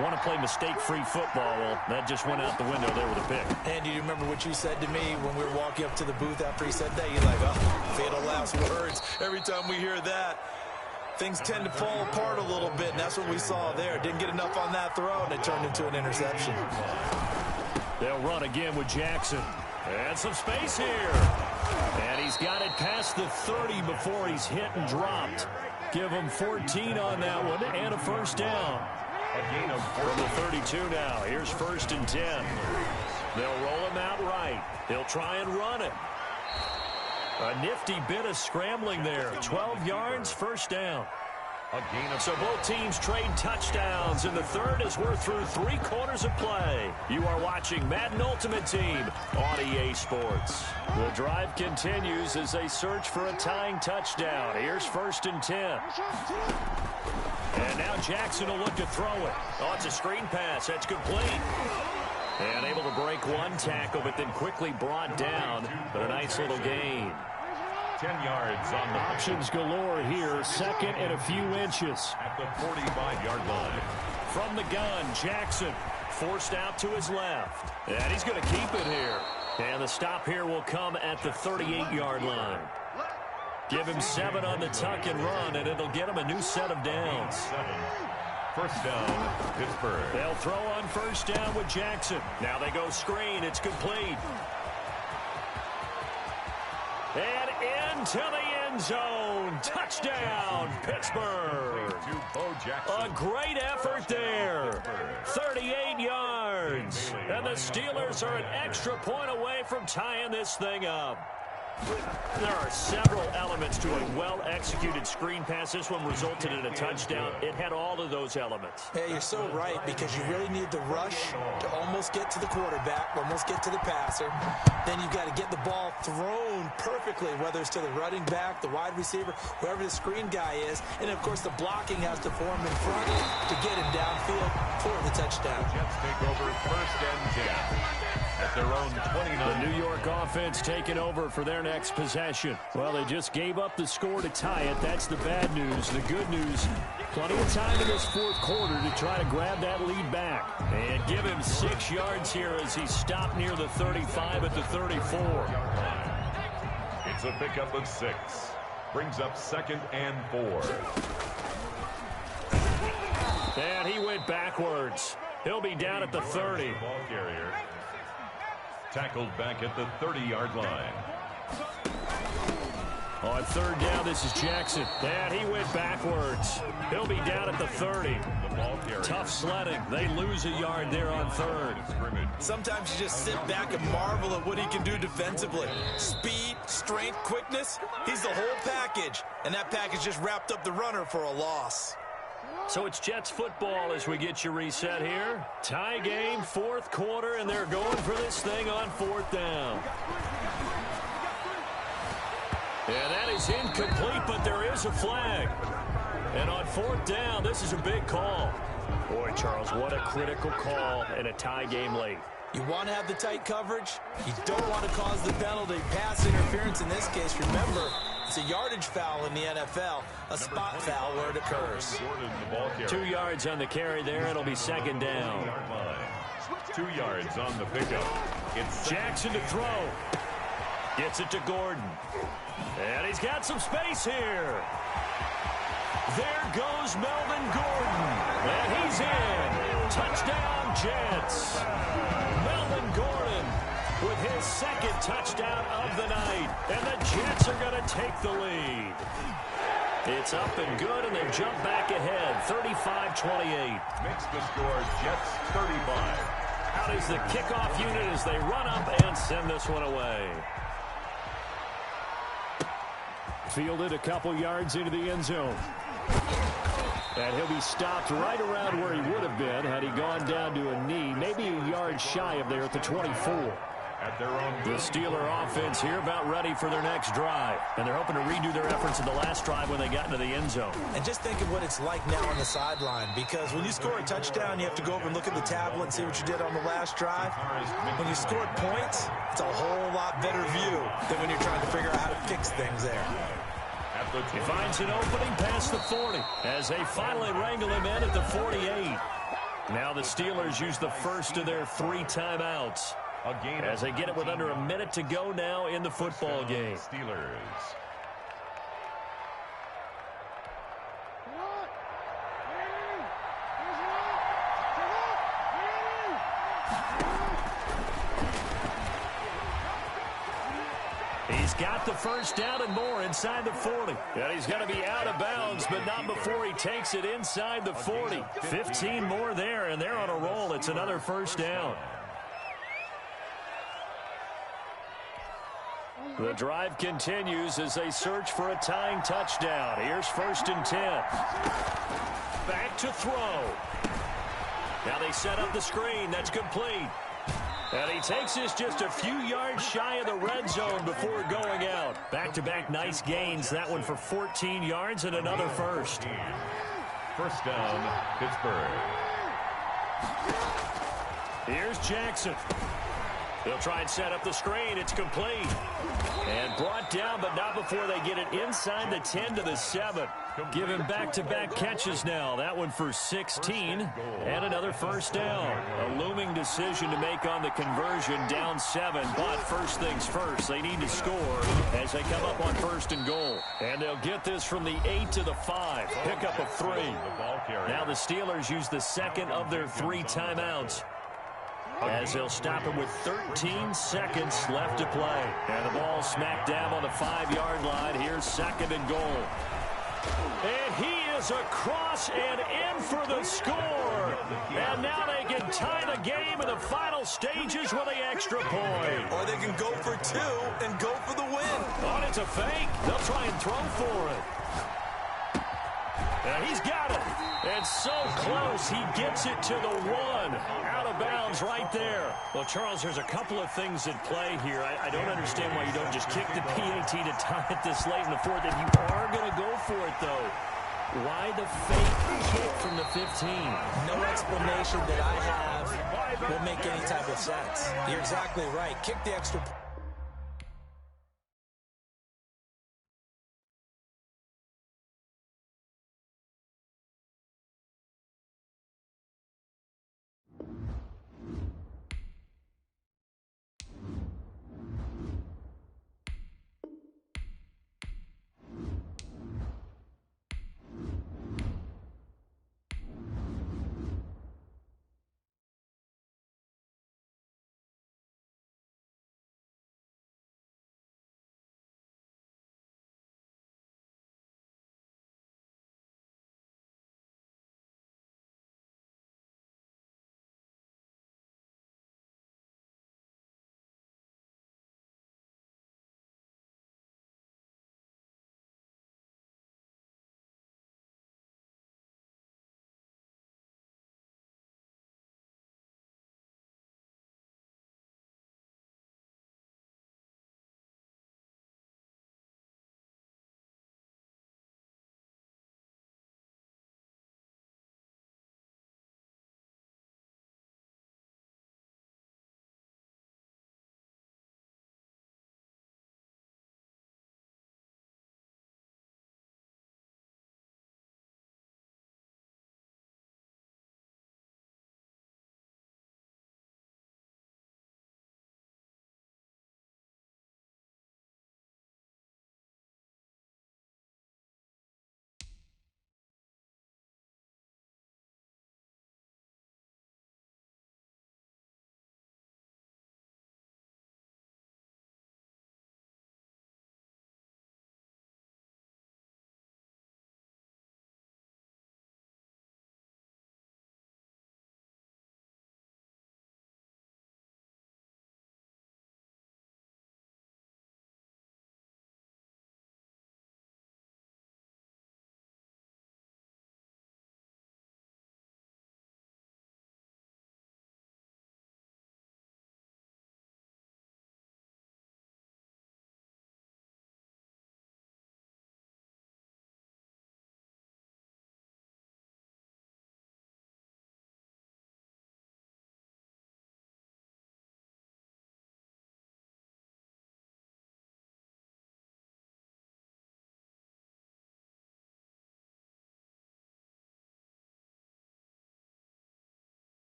want to play mistake-free football. Well, that just went out the window there with a pick. And do you remember what you said to me when we were walking up to the booth after he said that? You're like, oh, fatal last words. Every time we hear that, things tend to fall apart a little bit, and that's what we saw there. Didn't get enough on that throw, and it turned into an interception. They'll run again with Jackson. And some space here. And he's got it past the 30 before he's hit and dropped. Give him 14 on that one and a first down. A gain of From the 32 now. Here's first and 10. They'll roll him out right. He'll try and run it. A nifty bit of scrambling there. 12 yards, first down. A gain of So both teams trade touchdowns in the third as we're through 3 quarters of play. You are watching Madden Ultimate Team on EA Sports. The drive continues as they search for a tying touchdown. Here's first and 10. And now Jackson will look to throw it. Oh, it's a screen pass. That's complete. And able to break one tackle, but then quickly brought down. But a nice little gain. 10 yards on the Options galore here. Second and a few inches. at the 45-yard line. From the gun, Jackson forced out to his left. And he's going to keep it here. And the stop here will come at the 38-yard line. Give him 7 on the tuck and run, and it'll get him a new set of downs. 7. First down, Pittsburgh. They'll throw on first down with Jackson. Now they go screen. It's complete. And into the end zone. Touchdown, Pittsburgh. To Bo Jackson. A great effort there. 38 yards. And the Steelers are an extra point away from tying this thing up. There are several elements elements to a well-executed screen pass. This one resulted in a touchdown. It had all of those elements. Hey, you're so right, because you really need the rush to almost get to the quarterback, almost get to the passer. Then you've got to get the ball thrown perfectly, whether it's to the running back, the wide receiver, whoever the screen guy is. And, of course, the blocking has to form in front to get him downfield for the touchdown. Jets take over 1st and 10 at their own 29. The New York offense taking over for their next possession. Well, they just gave up the score to tie it. That's the bad news. The good news, plenty of time in this 4th quarter to try to grab that lead back. And give him 6 yards here as he stopped near the 35 at the 34. It's a pickup of 6. Brings up 2nd and 4. And he went backwards. He'll be down at the 30. Ball carrier tackled back at the 30-yard line. On 3rd down, this is Jackson. And he went backwards. He'll be down at the 30. The ball carrier. Tough sledding. They lose a yard there on 3rd. Sometimes you just sit back and marvel at what he can do defensively. Speed, strength, quickness. He's the whole package. And that package just wrapped up the runner for a loss. So it's Jets football as we get you reset here. Tie game, 4th quarter, and they're going for this thing on 4th down. And that is incomplete, but there is a flag. And on 4th down, this is a big call. Boy, Charles, what a critical call in a tie game late. You want to have the tight coverage. You don't want to cause the penalty. Pass interference in this case, remember, it's a yardage foul in the NFL, a spot foul where it occurs. 2 yards on the carry there. It'll be 2nd down. 2 yards on the pickup. It's Jackson to throw. Gets it to Gordon. And he's got some space here. There goes Melvin Gordon. And he's in. Touchdown, Jets. Melvin Gordon with his 2nd touchdown of the night. And the Jets are going to take the lead. It's up and good, and they jump back ahead, 35-28. Makes the score Jets 35. Out is the kickoff unit as they run up and send this one away. Fielded a couple yards into the end zone. And he'll be stopped right around where he would have been had he gone down to a knee, maybe a yard shy of there at the 24. At their own The Steeler offense here about ready for their next drive. And they're hoping to redo their efforts in the last drive when they got into the end zone. And just think of what it's like now on the sideline, because when you score a touchdown, you have to go over and look at the tablet and see what you did on the last drive. When you scored points, it's a whole lot better view than when you're trying to figure out how to fix things there. He finds an opening past the 40 as they finally wrangle him in at the 48. Now the Steelers use the first of their 3 timeouts as they get it with under a minute to go now in the football game. Steelers. He's got the first down and more inside the 40. And he's going to be out of bounds, but not before he takes it inside the 40. 15 more there, and they're on a roll. It's another first down. The drive continues as they search for a tying touchdown. Here's 1st and 10. Back to throw. Now they set up the screen. That's complete. And he takes this just a few yards shy of the red zone before going out. Back-to-back nice gains. That one for 14 yards and another first. First down, Pittsburgh. Here's Jackson. They'll try and set up the screen. It's complete. And brought down, but not before they get it inside the 10 to the 7. Give him back-to-back catches now. That one for 16 and another first down. A looming decision to make on the conversion, down 7. But first things first, they need to score as they come up on 1st and goal. And they'll get this from the 8 to the 5. Pickup of 3. Now the Steelers use the 2nd of their 3 timeouts, as they'll stop him with 13 seconds left to play. And the ball smack dab on the 5-yard line. Here's 2nd and goal. And he is across and in for the score. And now they can tie the game in the final stages with the extra point. Or they can go for two and go for the win. Oh, it's a fake. They'll try and throw for it. And he's got it. And so close, he gets it to the one. Out of bounds right there. Well, Charles, there's a couple of things at play here. I don't understand why you don't just kick the PAT to tie it this late in the fourth. If you are going to go for it, though, why the fake kick from the 15? No explanation that I have will make any type of sense. You're exactly right. Kick the extra point.